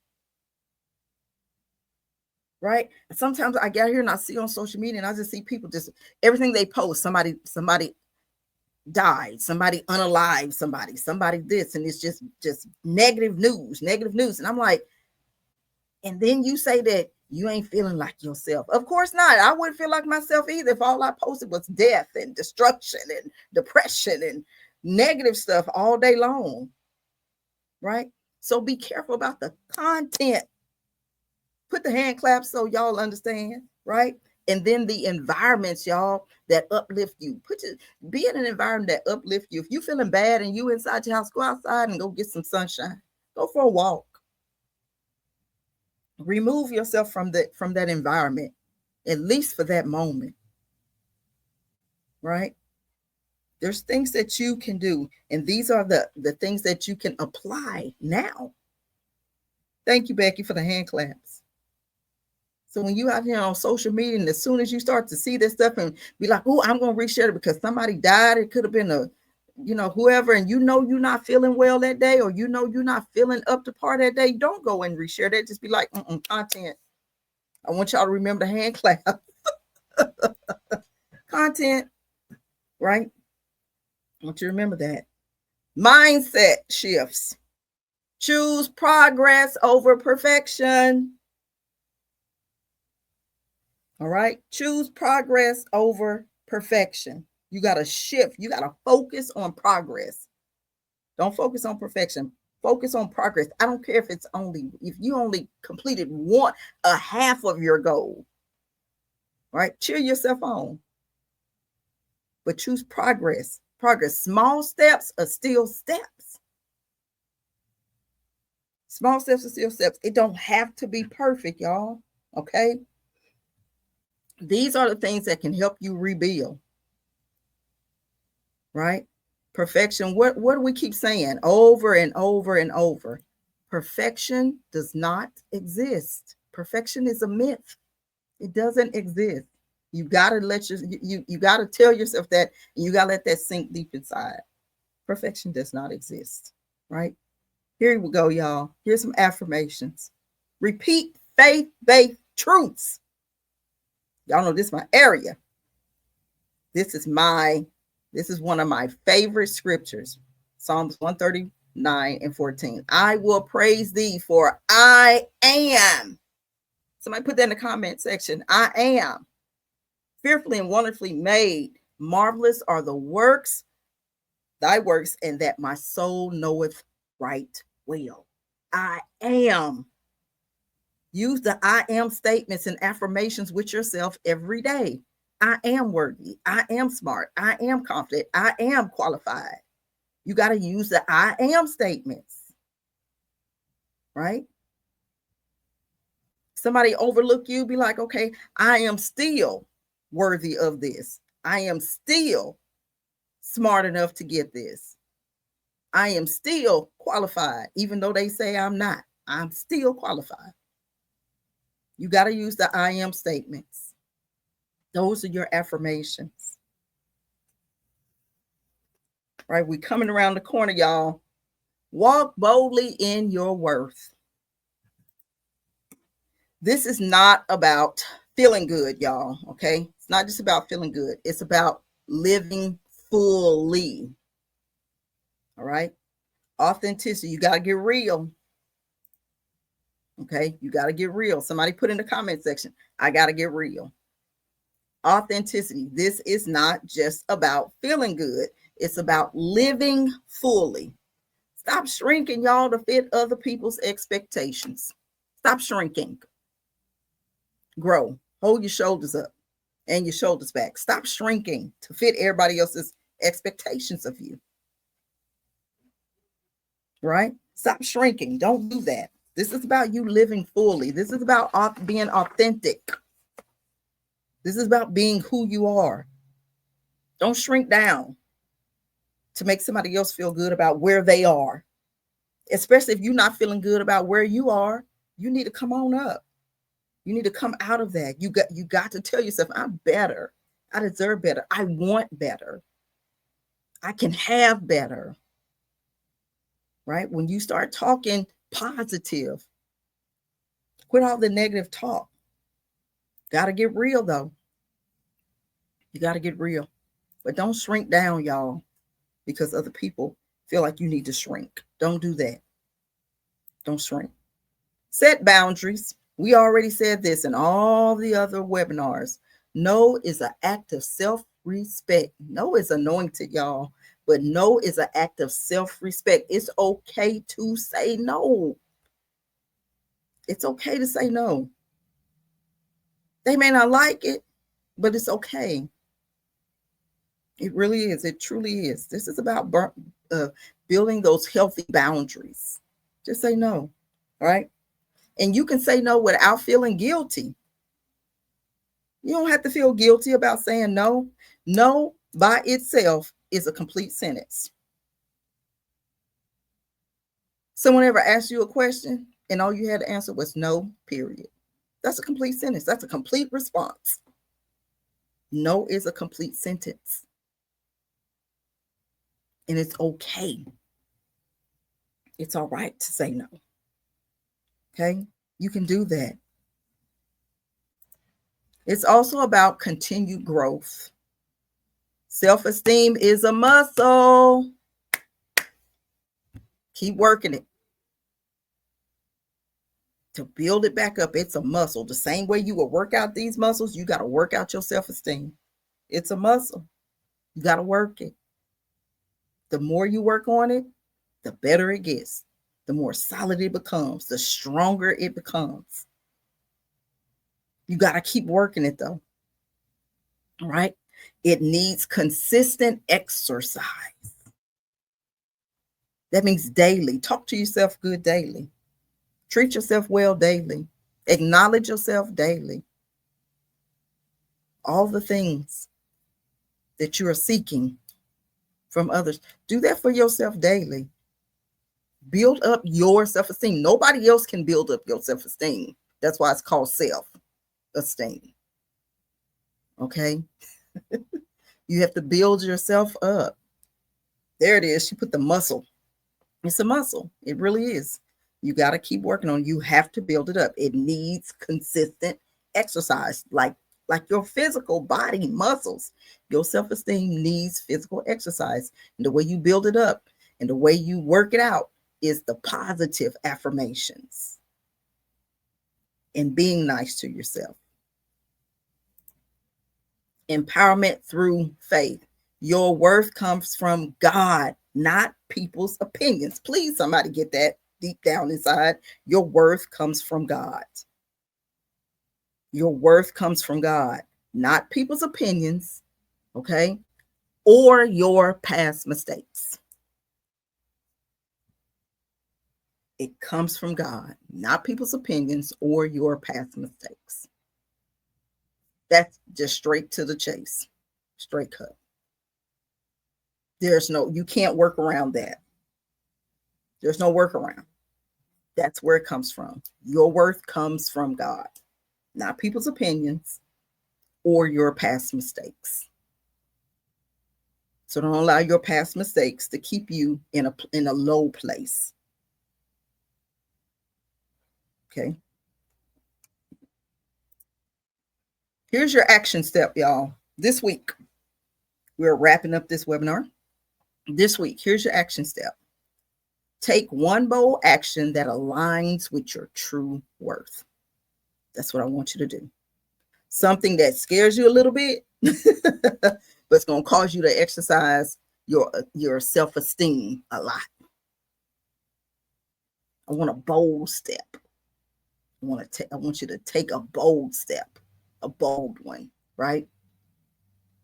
right? Sometimes I get here and I see on social media and I just see people just everything they post, somebody died, somebody unalive, somebody this, and it's just negative news, negative news. And I'm like, and then you say that you ain't feeling like yourself. Of course not. I wouldn't feel like myself either if all I posted was death and destruction and depression and negative stuff all day long. Right? So be careful about the content. Put the hand claps so y'all understand, right? And then the environments, y'all, that uplift you. Be in an environment that uplift you. If you feeling bad and you inside your house, go outside and go get some sunshine. Go for a walk. Remove yourself from that environment, at least for that moment, right? There's things that you can do, and these are the things that you can apply now. Thank you, Becky, for the hand claps. So when you out here on social media, and as soon as you start to see this stuff and be like, oh, I'm going to reshare it because somebody died, it could have been whoever, and you're not feeling well that day, or you're not feeling up to par that day, don't go and reshare that. Just be like, content. I want y'all to remember the hand clap. Content, right? I want you to remember that. Mindset shifts. Choose progress over perfection. All right. Choose progress over perfection. You got to shift. You got to focus on progress. Don't focus on perfection. Focus on progress. I don't care if you only completed a half of your goal. Right? Cheer yourself on. But choose progress. Progress. Small steps are still steps. Small steps are still steps. It don't have to be perfect, y'all. Okay? These are the things that can help you rebuild. Right? Perfection. What do we keep saying over and over and over? Perfection does not exist. Perfection is a myth. It doesn't exist. You got to you got to tell yourself that, and you got to let that sink deep inside. Perfection does not exist, right? Here we go, y'all. Here's some affirmations. Repeat faith-based truths. Y'all know this is my area. This is one of my favorite scriptures. Psalms 139:14. I will praise thee, for I am. Somebody put that in the comment section. I am fearfully and wonderfully made. Marvelous are thy works, and that my soul knoweth right well. I am. Use the I am statements and affirmations with yourself every day. I am worthy. I am smart. I am confident. I am qualified. You got to use the I am statements, right? Somebody overlook you, be like, okay, I am still worthy of this. I am still smart enough to get this. I am still qualified, even though they say I'm not. I'm still qualified. You got to use the I am statements. Those are your affirmations. Right? We're coming around the corner, y'all. Walk boldly in your worth. This is not about feeling good, y'all. Okay? It's not just about feeling good. It's about living fully. All right? Authenticity. You got to get real. Okay? You got to get real. Somebody put in the comment section, I got to get real. Authenticity. This is not just about feeling good. It's about living fully. Stop shrinking, y'all, to fit other people's expectations. Stop shrinking. Grow. Hold your shoulders up and your shoulders back. Stop shrinking to fit everybody else's expectations of you. Right? Stop shrinking. Don't do that. This is about you living fully. This is about being authentic. This is about being who you are. Don't shrink down to make somebody else feel good about where they are. Especially if you're not feeling good about where you are, you need to come on up. You need to come out of that. You got to tell yourself, I'm better. I deserve better. I want better. I can have better. Right? When you start talking positive, quit all the negative talk. Got to get real though. You got to get real. But don't shrink down, y'all, because other people feel like you need to shrink. Don't do that. Don't shrink. Set boundaries. We already said this in all the other webinars. No is an act of self-respect. No is anointed, y'all, but no is an act of self-respect. It's okay to say no. It's okay to say no. They may not like it, but it's okay. It really is. It truly is. This is about building those healthy boundaries. Just say no, right? And you can say no without feeling guilty. You don't have to feel guilty about saying no. No by itself is a complete sentence. Someone ever asked you a question and all you had to answer was no, period. That's a complete sentence. That's a complete response. No is a complete sentence. And it's okay. It's all right to say no. Okay? You can do that. It's also about continued growth. Self-esteem is a muscle. Keep working it. To build it back up, it's a muscle. The same way you will work out these muscles, you got to work out your self-esteem. It's a muscle. You got to work it. The more you work on it, the better it gets. The more solid it becomes, the stronger it becomes. You got to keep working it though. All right. It needs consistent exercise. That means daily. Talk to yourself good daily. Treat yourself well daily. Acknowledge yourself daily. All the things that you are seeking from others, do that for yourself daily. Build up your self-esteem. Nobody else can build up your self-esteem. That's why it's called self-esteem. Okay? You have to build yourself up. There it is. She put the muscle. It's a muscle. It really is. You got to keep working on it. You have to build it up. It needs consistent exercise, like your physical body muscles. Your self-esteem needs physical exercise. And the way you build it up and the way you work it out is the positive affirmations and being nice to yourself. Empowerment through faith. Your worth comes from God, not people's opinions. Please, somebody get that deep down inside. Your worth comes from God. Your worth comes from God, not people's opinions, okay? Or your past mistakes. It comes from God, not people's opinions or your past mistakes. That's just straight to the chase, straight cut. You can't work around that. There's no workaround. That's where it comes from. Your worth comes from God, not people's opinions or your past mistakes. So don't allow your past mistakes to keep you in a low place. Okay. Here's your action step, y'all. This week, we're wrapping up this webinar. This week, here's your action step. Take one bold action that aligns with your true worth. That's what I want you to do. Something that scares you a little bit, but it's going to cause you to exercise your self-esteem a lot. I want a bold step. I want you to take a bold step, a bold one, right?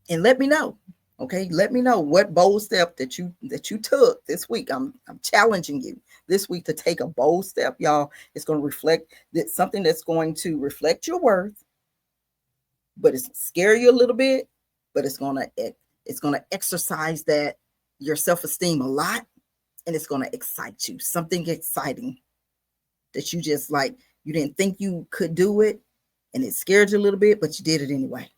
And let me know. Okay, let me know what bold step that you took this week. I'm challenging you this week to take a bold step, y'all. It's going to reflect something that's going to reflect your worth, but it's scare you a little bit, but it's going to exercise that your self-esteem a lot, and it's going to excite you. Something exciting that you just like, you didn't think you could do it, and it scared you a little bit, but you did it anyway.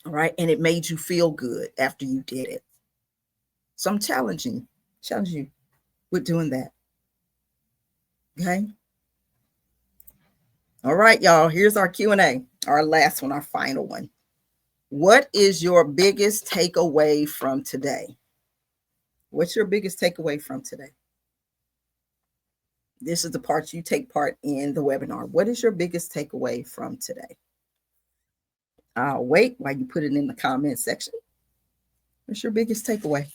All right. And it made you feel good after you did it. So I'm challenging you with doing that. Okay. All right, y'all, here's our Q&A, our last one, our final one. What is your biggest takeaway from today? What's your biggest takeaway from today? This is the part you take part in the webinar. What is your biggest takeaway from today? I'll wait while you put it in the comment section. What's your biggest takeaway?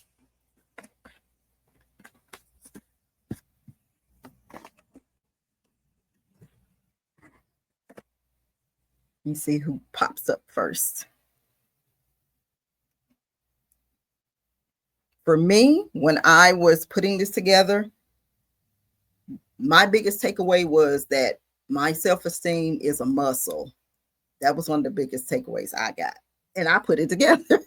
Let me see who pops up first. For me, when I was putting this together, my biggest takeaway was that my self-esteem is a muscle. That was one of the biggest takeaways I got. And I put it together.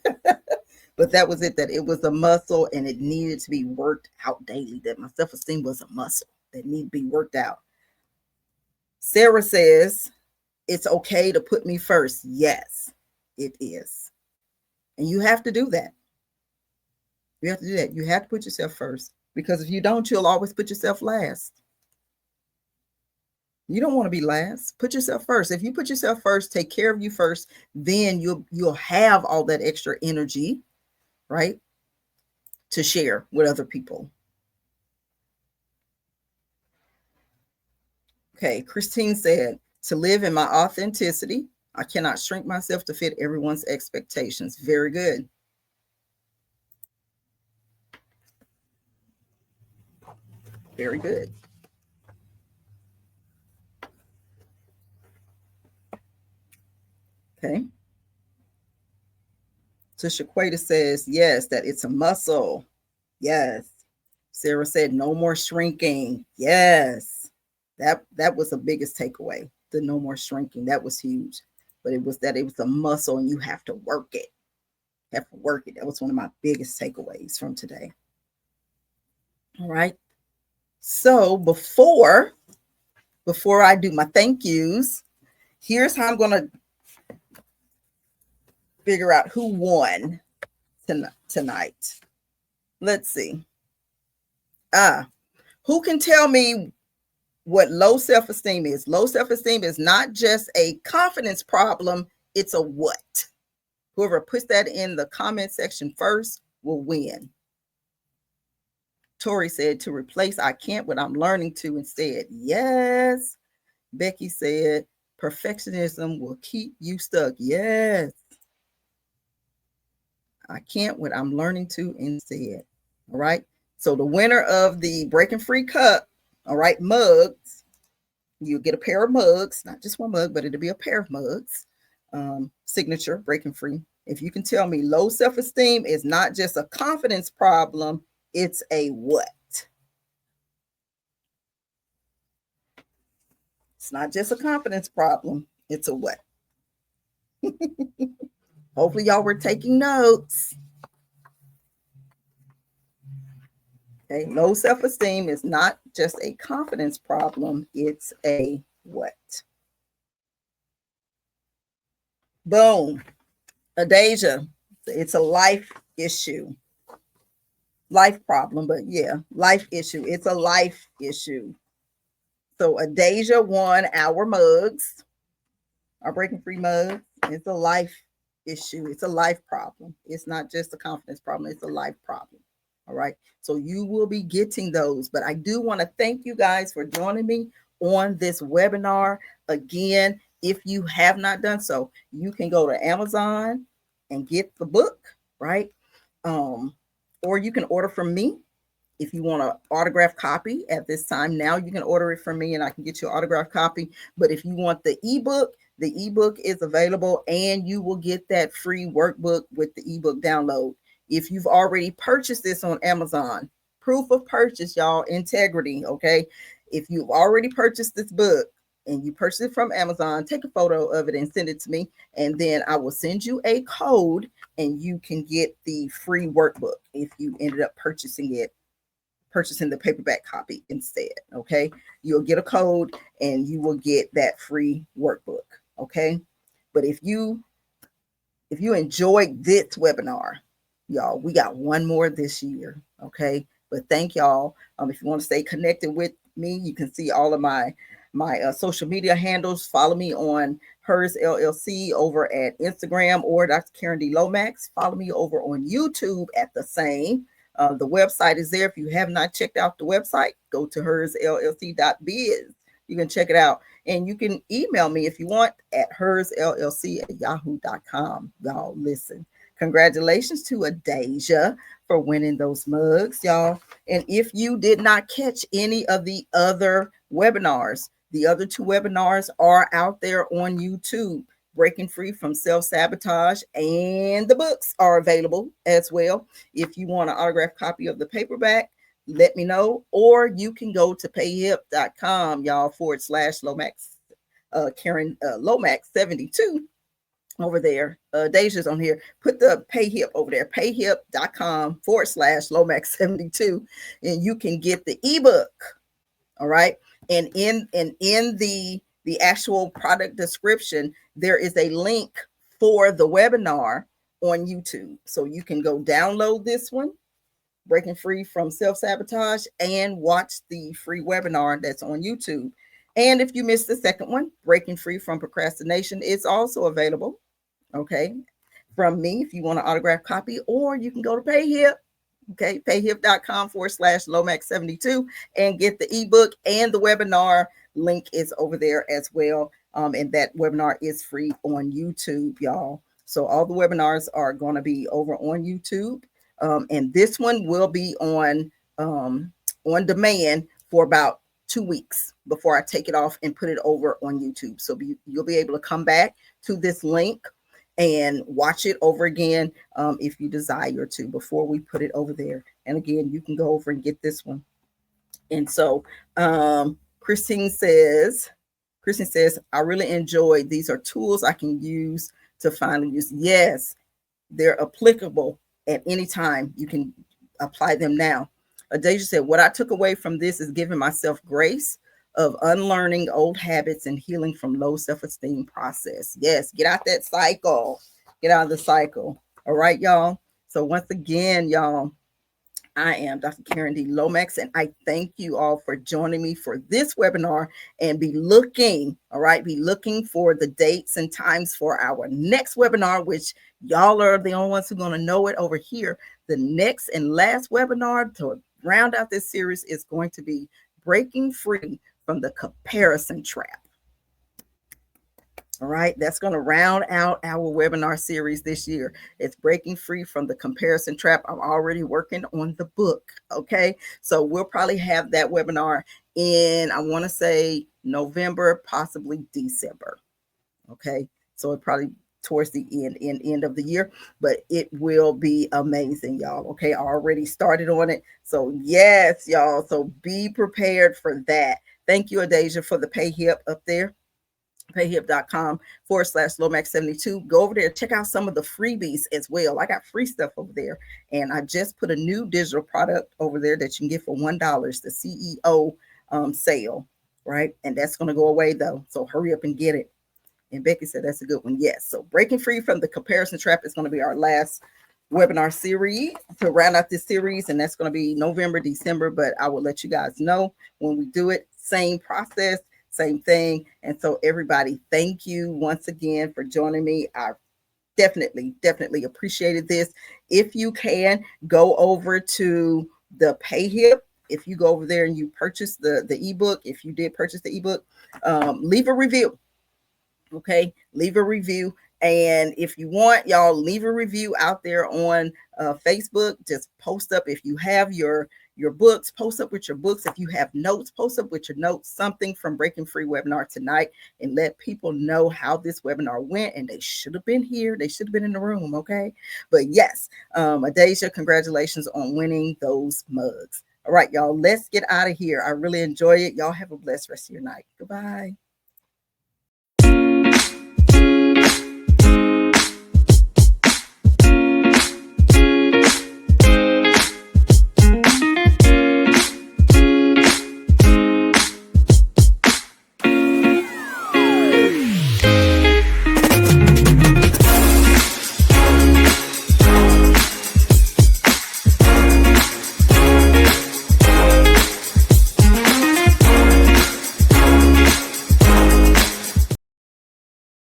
But that was it, that it was a muscle and it needed to be worked out daily, that my self-esteem was a muscle that needed to be worked out. Sarah says, it's okay to put me first. Yes, it is. And you have to do that. You have to do that. You have to put yourself first, because if you don't, you'll always put yourself last. You don't want to be last. Put yourself first. If you put yourself first, take care of you first, then you'll have all that extra energy, right, to share with other people. Okay, Christine said, to live in my authenticity, I cannot shrink myself to fit everyone's expectations. Very good. Very good. Okay. So Shaquata says, yes, that it's a muscle. Yes. Sarah said, no more shrinking. Yes. That was the biggest takeaway. The no more shrinking. That was huge. But it was a muscle and you have to work it. You have to work it. That was one of my biggest takeaways from today. All right. So before I do my thank yous, here's how I'm going to figure out who won tonight. Let's see. Who can tell me what low self-esteem is? Low self-esteem is not just a confidence problem, it's a what? Whoever puts that in the comment section first will win. Tori said, to replace I can't with I'm learning to instead. Yes. Becky said, perfectionism will keep you stuck. Yes. I can't with I'm learning to instead. All right. So the winner of the Breaking Free Cup, all right, mugs, you get a pair of mugs, not just one mug, but it'll be a pair of mugs. Signature Breaking Free. If you can tell me low self-esteem is not just a confidence problem, it's a what? It's not just a confidence problem, it's a what? Hopefully y'all were taking notes. Okay, low self-esteem is not just a confidence problem, it's a what? Boom. Adasia, it's a life issue. Life problem, but yeah, life issue. It's a life issue. So Adasia won our mugs, our Breaking Free mugs. It's a life issue. It's a life problem. It's not just a confidence problem. It's a life problem. All right. So you will be getting those. But I do want to thank you guys for joining me on this webinar. Again, if you have not done so, you can go to Amazon and get the book, right? Or you can order from me. If you want an autographed copy at this time, now you can order it from me and I can get you an autographed copy. But if you want the ebook is available and you will get that free workbook with the ebook download. If you've already purchased this on Amazon, proof of purchase, y'all, integrity, okay? If you've already purchased this book and you purchased it from Amazon, take a photo of it and send it to me. And then I will send you a code and you can get the free workbook if you ended up purchasing the paperback copy instead. Okay, you'll get a code and you will get that free workbook. Okay, but if you enjoyed this webinar, y'all, we got one more this year. Okay, but thank y'all. If you want to stay connected with me, you can see all of my my social media handles. Follow me on Hers LLC over at Instagram, or Dr. Karen D. Lomax. Follow me over on YouTube at the same. The website is there. If you have not checked out the website, go to hersllc.biz. You can check it out. And you can email me if you want at hersllc@yahoo.com. Y'all, listen. Congratulations to Adasia for winning those mugs, y'all. And if you did not catch any of the other webinars, the other two webinars are out there on YouTube. Breaking Free from Self-Sabotage and the books are available as well. If you want an autographed copy of the paperback, let me know. Or you can go to payhip.com, y'all, / Lomax, Karen Lomax 72 over there. Deja's on here. Put the PayHip over there, payhip.com / Lomax 72, and you can get the ebook. All right. And in the actual product description, there is a link for the webinar on YouTube. So you can go download this one, Breaking Free from Self-Sabotage, and watch the free webinar that's on YouTube. And if you missed the second one, Breaking Free from Procrastination, it's also available, okay, from me if you want an autographed copy, or you can go to PayHip, okay, payhip.com / Lomax 72, and get the ebook, and the webinar link is over there as well. And that webinar is free on YouTube, y'all. So all the webinars are going to be over on YouTube. And this one will be on demand for about 2 weeks before I take it off and put it over on YouTube. So you'll be able to come back to this link and watch it over again if you desire to, before we put it over there. And again, you can go over and get this one. And so Christine says, I really enjoyed. These are tools I can use to finally use. Yes, they're applicable at any time. You can apply them now. Adasia said, what I took away from this is giving myself grace of unlearning old habits and healing from low self-esteem process. Yes, get out that cycle. Get out of the cycle. All right, y'all. So once again, y'all, I am Dr. Karen D. Lomax, and I thank you all for joining me for this webinar, and be looking for the dates and times for our next webinar, which y'all are the only ones who are going to know it over here. The next and last webinar to round out this series is going to be Breaking Free from the Comparison Trap. All right, that's going to round out our webinar series this year. It's Breaking Free from the Comparison Trap. I'm already working on the book. Okay, so we'll probably have that webinar in, I want to say, November, possibly December. Okay, so it probably towards the end of the year, but it will be amazing, y'all. Okay, I already started on it. So yes, y'all, so be prepared for that. Thank you, Adasia, for the PayHip up there. Payhip.com / Lomax 72. Go over there, check out some of the freebies as well. I got free stuff over there, and I just put a new digital product over there that you can get for $1, the CEO sale, right? And that's going to go away though, so hurry up and get it. And Becky said that's a good one. Yes, so Breaking Free from the Comparison Trap is going to be our last webinar series to round out this series, and that's going to be November, December, but I will let you guys know when we do it. Same process, same thing. And so everybody, thank you once again for joining me. I definitely appreciated this. If you can, go over to the PayHip. If you go over there and you purchase the ebook, if you did purchase the ebook, leave a review. Okay, leave a review. And if you want, y'all, leave a review out there on Facebook. Just post up if you have your books, post up with your books. If you have notes, post up with your notes, something from Breaking Free webinar tonight, and let people know how this webinar went. And they should have been here. They should have been in the room. Okay. But yes, Adasia, congratulations on winning those mugs. All right, y'all, let's get out of here. I really enjoy it. Y'all have a blessed rest of your night. Goodbye.